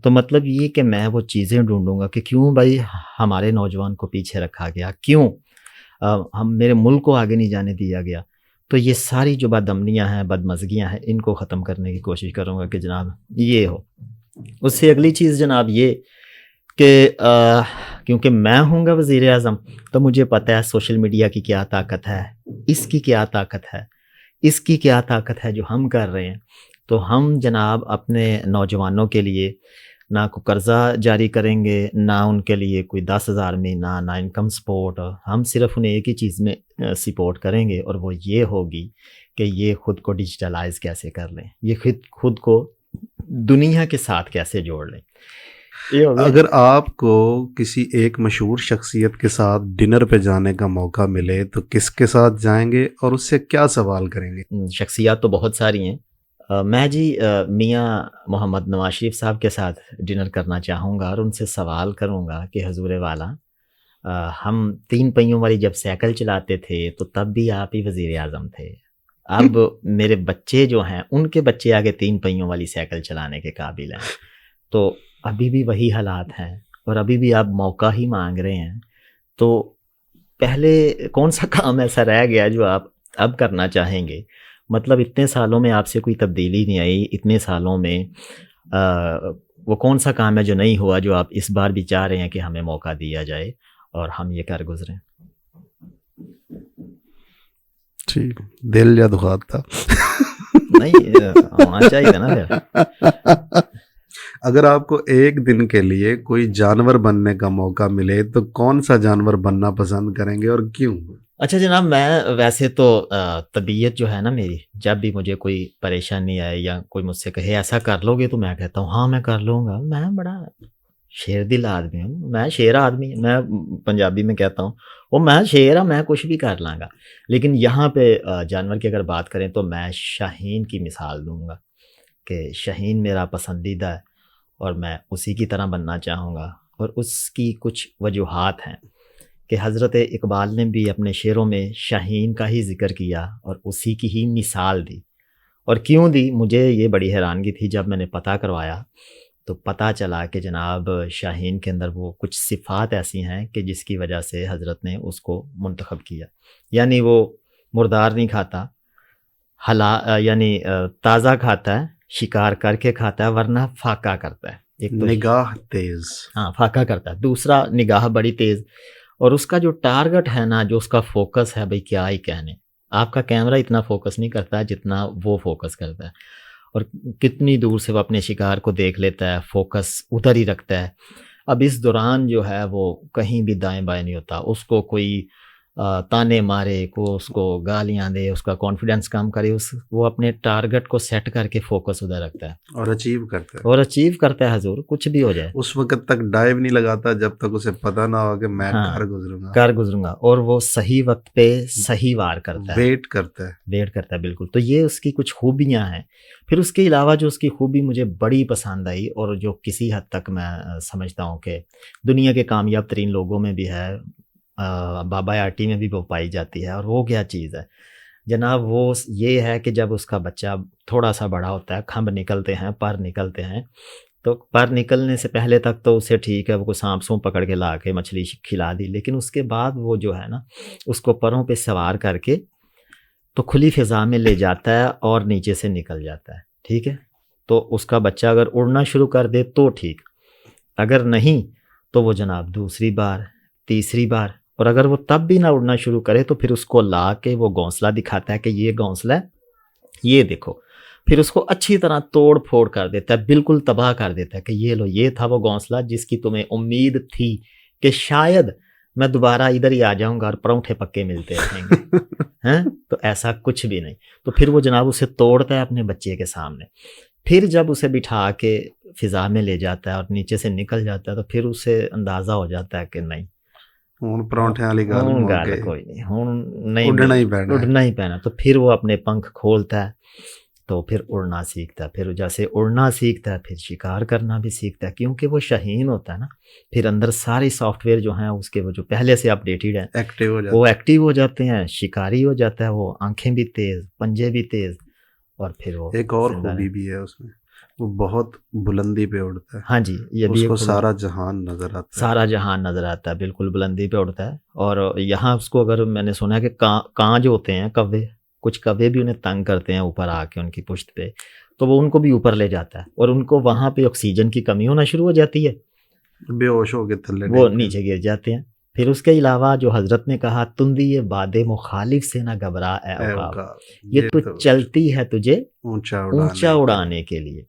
تو مطلب یہ کہ میں وہ چیزیں ڈھونڈوں گا کہ کیوں بھائی ہمارے نوجوان کو پیچھے رکھا گیا، کیوں ہم میرے ملک کو آگے نہیں جانے دیا گیا. تو یہ ساری جو بد امنیاں ہیں، بدمزگیاں ہیں، ان کو ختم کرنے کی کوشش کروں گا کہ جناب یہ ہو. اس سے اگلی چیز جناب یہ کہ کیونکہ میں ہوں گا وزیر اعظم تو مجھے پتہ ہے سوشل میڈیا کی کیا طاقت ہے، اس کی کیا طاقت ہے، اس کی کیا طاقت ہے جو ہم کر رہے ہیں. تو ہم جناب اپنے نوجوانوں کے لیے نہ کوئی قرضہ جاری کریں گے، نہ ان کے لیے کوئی 10,000 مہینہ، نہ انکم سپورٹ. ہم صرف انہیں ایک ہی چیز میں سپورٹ کریں گے، اور وہ یہ ہوگی کہ یہ خود کو ڈیجیٹلائز کیسے کر لیں، یہ خود کو دنیا کے ساتھ کیسے جوڑ لیں. اگر آپ کو کسی ایک مشہور شخصیت کے ساتھ ڈنر پہ جانے کا موقع ملے تو کس کے ساتھ جائیں گے اور اس سے کیا سوال کریں گے؟ شخصیات تو بہت ساری ہیں. میں جی میاں محمد نواز شریف صاحب کے ساتھ ڈنر کرنا چاہوں گا اور ان سے سوال کروں گا کہ حضور والا ہم 3 پہیوں والی جب سائیکل چلاتے تھے تو تب بھی آپ ہی وزیر اعظم تھے. اب میرے بچے جو ہیں ان کے بچے آگے 3 پہیوں والی سائیکل چلانے کے قابل ہیں. تو ابھی بھی وہی حالات ہیں اور ابھی بھی آپ موقع ہی مانگ رہے ہیں. تو پہلے کون سا کام ایسا رہ گیا جو آپ اب کرنا چاہیں گے؟ مطلب اتنے سالوں میں آپ سے کوئی تبدیلی نہیں آئی، اتنے سالوں میں وہ کون سا کام ہے جو نہیں ہوا جو آپ اس بار بھی چاہ رہے ہیں کہ ہمیں موقع دیا جائے اور ہم یہ کر گزریں؟ ٹھیک، دل یا دخات تھا نہیں ہونا چاہیے نا پھر. اگر آپ کو ایک دن کے لیے کوئی جانور بننے کا موقع ملے تو کون سا جانور بننا پسند کریں گے اور کیوں؟ اچھا جناب، میں ویسے تو طبیعت جو ہے نا میری، جب بھی مجھے کوئی پریشانی آئے یا کوئی مجھ سے کہے ایسا کر لو گے تو میں کہتا ہوں ہاں میں کر لوں گا. میں بڑا شیر دل آدمی ہوں، میں شیر آدمی، میں پنجابی میں کہتا ہوں وہ میں شیر ہوں، میں کچھ بھی کر لاں گا. لیکن یہاں پہ جانور کی اگر بات کریں تو میں شاہین کی مثال دوں گا کہ شاہین میرا پسندیدہ ہے اور میں اسی کی طرح بننا چاہوں گا. اور اس کی کچھ وجوہات ہیں کہ حضرت اقبال نے بھی اپنے شعروں میں شاہین کا ہی ذکر کیا اور اسی کی ہی مثال دی. اور کیوں دی؟ مجھے یہ بڑی حیرانگی تھی جب میں نے پتہ کروایا تو پتہ چلا کہ جناب شاہین کے اندر وہ کچھ صفات ایسی ہیں کہ جس کی وجہ سے حضرت نے اس کو منتخب کیا. یعنی وہ مردار نہیں کھاتا، یعنی تازہ کھاتا ہے، شکار کر کے کھاتا ہے، ورنہ فاقہ کرتا ہے. ایک تو نگاہ تیز، ہاں فاقہ کرتا ہے، دوسرا نگاہ بڑی تیز. اور اس کا جو ٹارگٹ ہے نا، جو اس کا فوکس ہے، بھئی کیا ہی کہنے، آپ کا کیمرہ اتنا فوکس نہیں کرتا ہے جتنا وہ فوکس کرتا ہے. اور کتنی دور سے وہ اپنے شکار کو دیکھ لیتا ہے، فوکس ادھر ہی رکھتا ہے. اب اس دوران جو ہے وہ کہیں بھی دائیں بائیں نہیں ہوتا. اس کو کوئی تانے مارے، کو اس کو گالیاں دے، اس کا کانفیڈنس کم کرے، وہ اپنے ٹارگٹ کو سیٹ کر کے فوکس ادھر رکھتا ہے اور اچیو کرتا ہے حضور کچھ بھی ہو جائے. اس وقت تک ڈائیو نہیں لگاتا جب تک اسے پتہ نہ ہو کہ میں کر گزروں گا. اور وہ صحیح وقت پہ صحیح وار کرتا ہے، ویٹ کرتا ہے بالکل. تو یہ اس کی کچھ خوبیاں ہیں. پھر اس کے علاوہ جو اس کی خوبی مجھے بڑی پسند آئی اور جو کسی حد تک میں سمجھتا ہوں کہ دنیا کے کامیاب ترین لوگوں میں بھی ہے، بابا آٹی میں بھی وہ پائی جاتی ہے. اور وہ کیا چیز ہے جناب؟ وہ یہ ہے کہ جب اس کا بچہ تھوڑا سا بڑا ہوتا ہے، کھمب نکلتے ہیں، پر نکلتے ہیں، تو پر نکلنے سے پہلے تک تو اسے ٹھیک ہے، وہ کو سانپ سونپ پکڑ کے لا کے مچھلی کھلا دی. لیکن اس کے بعد وہ جو ہے نا اس کو پروں پہ سوار کر کے تو کھلی فضا میں لے جاتا ہے اور نیچے سے نکل جاتا ہے. ٹھیک ہے، تو اس کا بچہ اگر اڑنا شروع کر دے تو ٹھیک، اگر نہیں تو وہ جناب دوسری بار، تیسری بار، اور اگر وہ تب بھی نہ اڑنا شروع کرے تو پھر اس کو لا کے وہ گھونسلہ دکھاتا ہے کہ یہ گھونسلہ ہے، یہ دیکھو. پھر اس کو اچھی طرح توڑ پھوڑ کر دیتا ہے، بالکل تباہ کر دیتا ہے کہ یہ لو، یہ تھا وہ گھونسلہ جس کی تمہیں امید تھی کہ شاید میں دوبارہ ادھر ہی آ جاؤں گا اور پرونٹھے پکے ملتے رہیں گے. تو ایسا کچھ بھی نہیں. تو پھر وہ جناب اسے توڑتا ہے اپنے بچے کے سامنے. پھر جب اسے بٹھا کے فضا میں لے جاتا ہے اور نیچے سے نکل جاتا ہے تو پھر اسے اندازہ ہو جاتا ہے کہ نہیں، پرونٹھے والی گل کوئی نہیں، اڑنا ہی پینا. تو پھر وہ اپنے پنکھ کھولتا ہے تو پھر اڑنا سیکھتا ہے. پھر جیسے اڑنا سیکھتا ہے پھر شکار کرنا بھی سیکھتا ہے، کیونکہ وہ شاہین ہوتا ہے نا. پھر اندر سارے سافٹ ویئر جو ہیں اس کے وہ جو پہلے سے اپڈیٹڈ ہیں وہ ایکٹیو ہو جاتے ہیں، شکاری ہو جاتا ہے وہ، آنکھیں بھی تیز، پنجے بھی تیز، اور پھر وہ ایک اور زندہ خوبی بھی ہے اس میں، وہ بہت بلندی پہ اڑتا ہے، ہاں جی یہ بھی اس کو ایک سارا جہان نظر آتا ہے. سارا جہان نظر آتا ہے، بالکل بلندی پہ اڑتا ہے. اور یہاں اس کو اگر میں نے سنا ہے کہ کاں جو ہوتے ہیں کوے، کچھ کوے بھی انہیں تنگ کرتے ہیں اوپر آ کے ان کی پشت پہ، تو وہ ان کو بھی اوپر لے جاتا ہے اور ان کو وہاں پہ آکسیجن کی کمی ہونا شروع ہو جاتی ہے، بے ہوش ہو کے تھلے وہ ڈگتے ہیں. نیچے گر جاتے ہیں. پھر اس کے علاوہ جو حضرت نے کہا تندی یہ باد مخالف سے نہ گھبرا اے اے عقاب، عقاب، یہ تو چلتی ہے تجھے اونچا اونچا اڑانے کے لیے.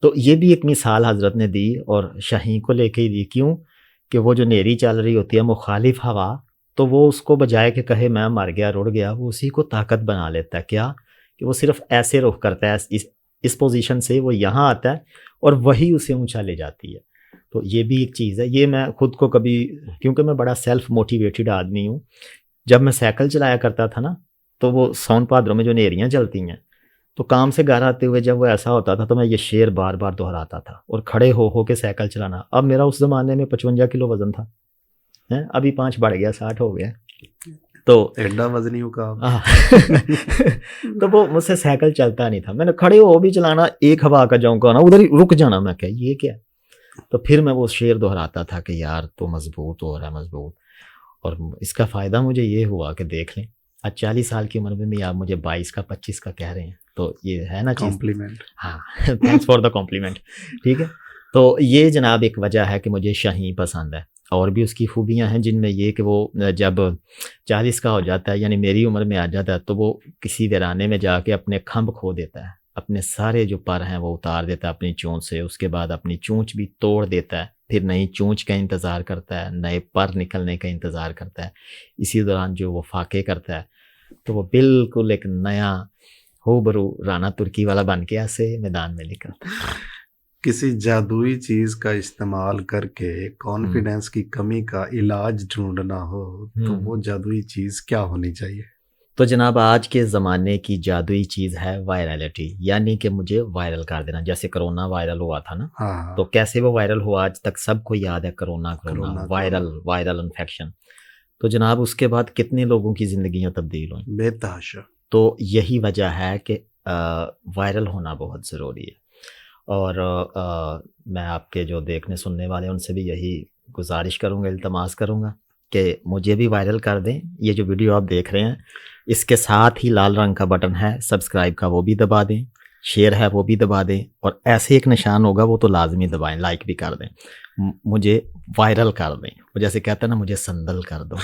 تو یہ بھی ایک مثال حضرت نے دی اور شاہین کو لے کے ہی دی. کیوں کہ وہ جو نیری چل رہی ہوتی ہے مخالف ہوا، تو وہ اس کو بجائے کہ کہے میں مر گیا رڑ گیا، وہ اسی کو طاقت بنا لیتا ہے. کیا کہ وہ صرف ایسے رخ کرتا ہے، اس پوزیشن سے وہ یہاں آتا ہے اور وہی اسے اونچا لے جاتی ہے. تو یہ بھی ایک چیز ہے. یہ میں خود کو کبھی، کیونکہ میں بڑا سیلف موٹیویٹڈ آدمی ہوں، جب میں سائیکل چلایا کرتا تھا نا، تو وہ سون بھادروں میں جو نیریاں چلتی ہیں، تو کام سے گھر آتے ہوئے جب وہ ایسا ہوتا تھا تو میں یہ شعر بار بار دہراتا تھا اور کھڑے ہو کے سائیکل چلانا. اب میرا اس زمانے میں 55 کلو وزن تھا، ابھی 5 بڑھ گیا، 60 ہو گیا. تو ایڈا وزنی عقاب. تو وہ مجھ سے سائیکل چلتا نہیں تھا. میں نے کھڑے ہو بھی چلانا، ایک ہوا کا جاؤں کا نا ادھر ہی رک جانا. میں کہ یہ کیا؟ تو پھر میں وہ شعر دہراتا تھا کہ یار تو مضبوط ہو رہا ہے، مضبوط. اور اس کا فائدہ مجھے یہ ہوا کہ دیکھ لیں آج 40 سال کی عمر میں بھی آپ مجھے 22 کا 25 کا کہہ رہے ہیں، تو یہ ہے نا چیز. کمپلیمنٹ. ہاں تھینکس فار دا کمپلیمنٹ. ٹھیک ہے، تو یہ جناب ایک وجہ ہے کہ مجھے شاہین پسند ہے. اور بھی اس کی خوبیاں ہیں جن میں یہ کہ وہ جب 40 کا ہو جاتا ہے، یعنی میری عمر میں آ جاتا ہے، تو وہ کسی ویرانے میں جا کے اپنے کھمب کھو دیتا ہے، اپنے سارے جو پر ہیں وہ اتار دیتا ہے اپنی چونچ سے. اس کے بعد اپنی چونچ بھی توڑ دیتا ہے، پھر نئی چونچ کا انتظار کرتا ہے، نئے پر نکلنے کا انتظار کرتا ہے. اسی دوران جو وہ فاقے کرتا ہے، تو وہ بالکل ایک نیا ہوبرو رانا ترکی والا بن کے ایسے میدان میں نکلتا ہے. کسی جادوئی چیز کا استعمال کر کے کانفیڈنس کی کمی کا علاج ڈھونڈنا ہو تو وہ جادوئی چیز کیا ہونی چاہیے؟ تو جناب آج کے زمانے کی جادوئی چیز ہے وائرلٹی، یعنی کہ مجھے وائرل کر دینا. جیسے کرونا وائرل ہوا تھا نا، تو کیسے وہ وائرل ہوا آج تک سب کو یاد ہے. Corona viral infection. تو جناب اس کے بعد کتنے لوگوں کی زندگیاں تبدیل ہوئیں، بے تحاشا. تو یہی وجہ ہے کہ وائرل ہونا بہت ضروری ہے. اور میں آپ کے جو دیکھنے سننے والے ہیں ان سے بھی یہی گزارش کروں گا، التماس کروں گا کہ مجھے بھی وائرل کر دیں. یہ جو ویڈیو آپ دیکھ رہے ہیں اس کے ساتھ ہی لال رنگ کا بٹن ہے سبسکرائب کا، وہ بھی دبا دیں. شیئر ہے وہ بھی دبا دیں، اور ایسے ایک نشان ہوگا وہ تو لازمی دبائیں، لائک بھی کر دیں. مجھے وائرل کر دیں. وہ جیسے کہتے ہیں نا مجھے سندل کر دو،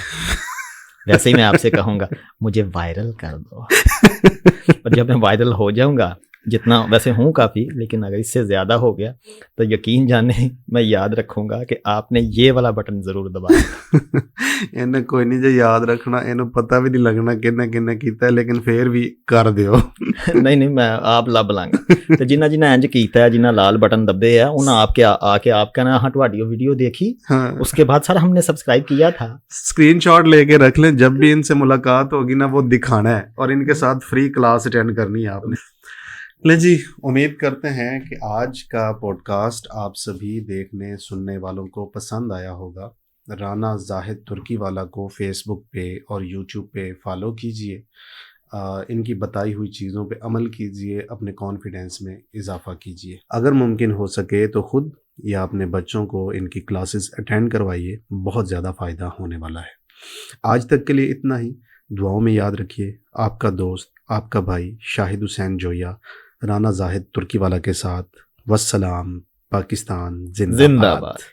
ویسے ہی میں آپ سے کہوں گا مجھے وائرل کر دو. اور جب میں وائرل ہو جاؤں گا، جتنا ویسے ہوں کافی، لیکن اگر اس سے زیادہ ہو گیا تو یقین جانیں میں یاد رکھوں گا کہ آپ نے یہ والا بٹن ضرور دبایا. انہیں کوئی نہیں جو یاد رکھنا، انہیں پتہ بھی نہیں لگنا کنے کنے کیتا ہے، لیکن پھر بھی کر دیو. نہیں میں آپ لب لاں گا. تو جنہ انج کیتا ہے، جنہ لال بٹن دبے ہے، انہاں آپ کے آ کے آپ کہنا ہاں تہاڈی ویڈیو دیکھی، اس کے بعد سر ہم نے سبسکرائب کیا تھا. اسکرین شاٹ لے کے رکھ لیں، جب بھی ان سے ملاقات ہوگی نا وہ دکھانا ہے، اور ان کے ساتھ فری کلاس اٹینڈ کرنی ہے آپ نے. لیں جی، امید کرتے ہیں کہ آج کا پوڈ کاسٹ آپ سبھی دیکھنے سننے والوں کو پسند آیا ہوگا. رانا زاہد ترکی والا کو فیس بک پہ اور یوٹیوب پہ فالو کیجئے، ان کی بتائی ہوئی چیزوں پہ عمل کیجئے، اپنے کانفیڈنس میں اضافہ کیجئے. اگر ممکن ہو سکے تو خود یا اپنے بچوں کو ان کی کلاسز اٹینڈ کروائیے، بہت زیادہ فائدہ ہونے والا ہے. آج تک کے لیے اتنا ہی. دعاؤں میں یاد رکھیے. آپ کا دوست، آپ کا بھائی شاہد حسین جویا، رانا زاہد ترکی والا کے ساتھ. والسلام. پاکستان زندہ باد.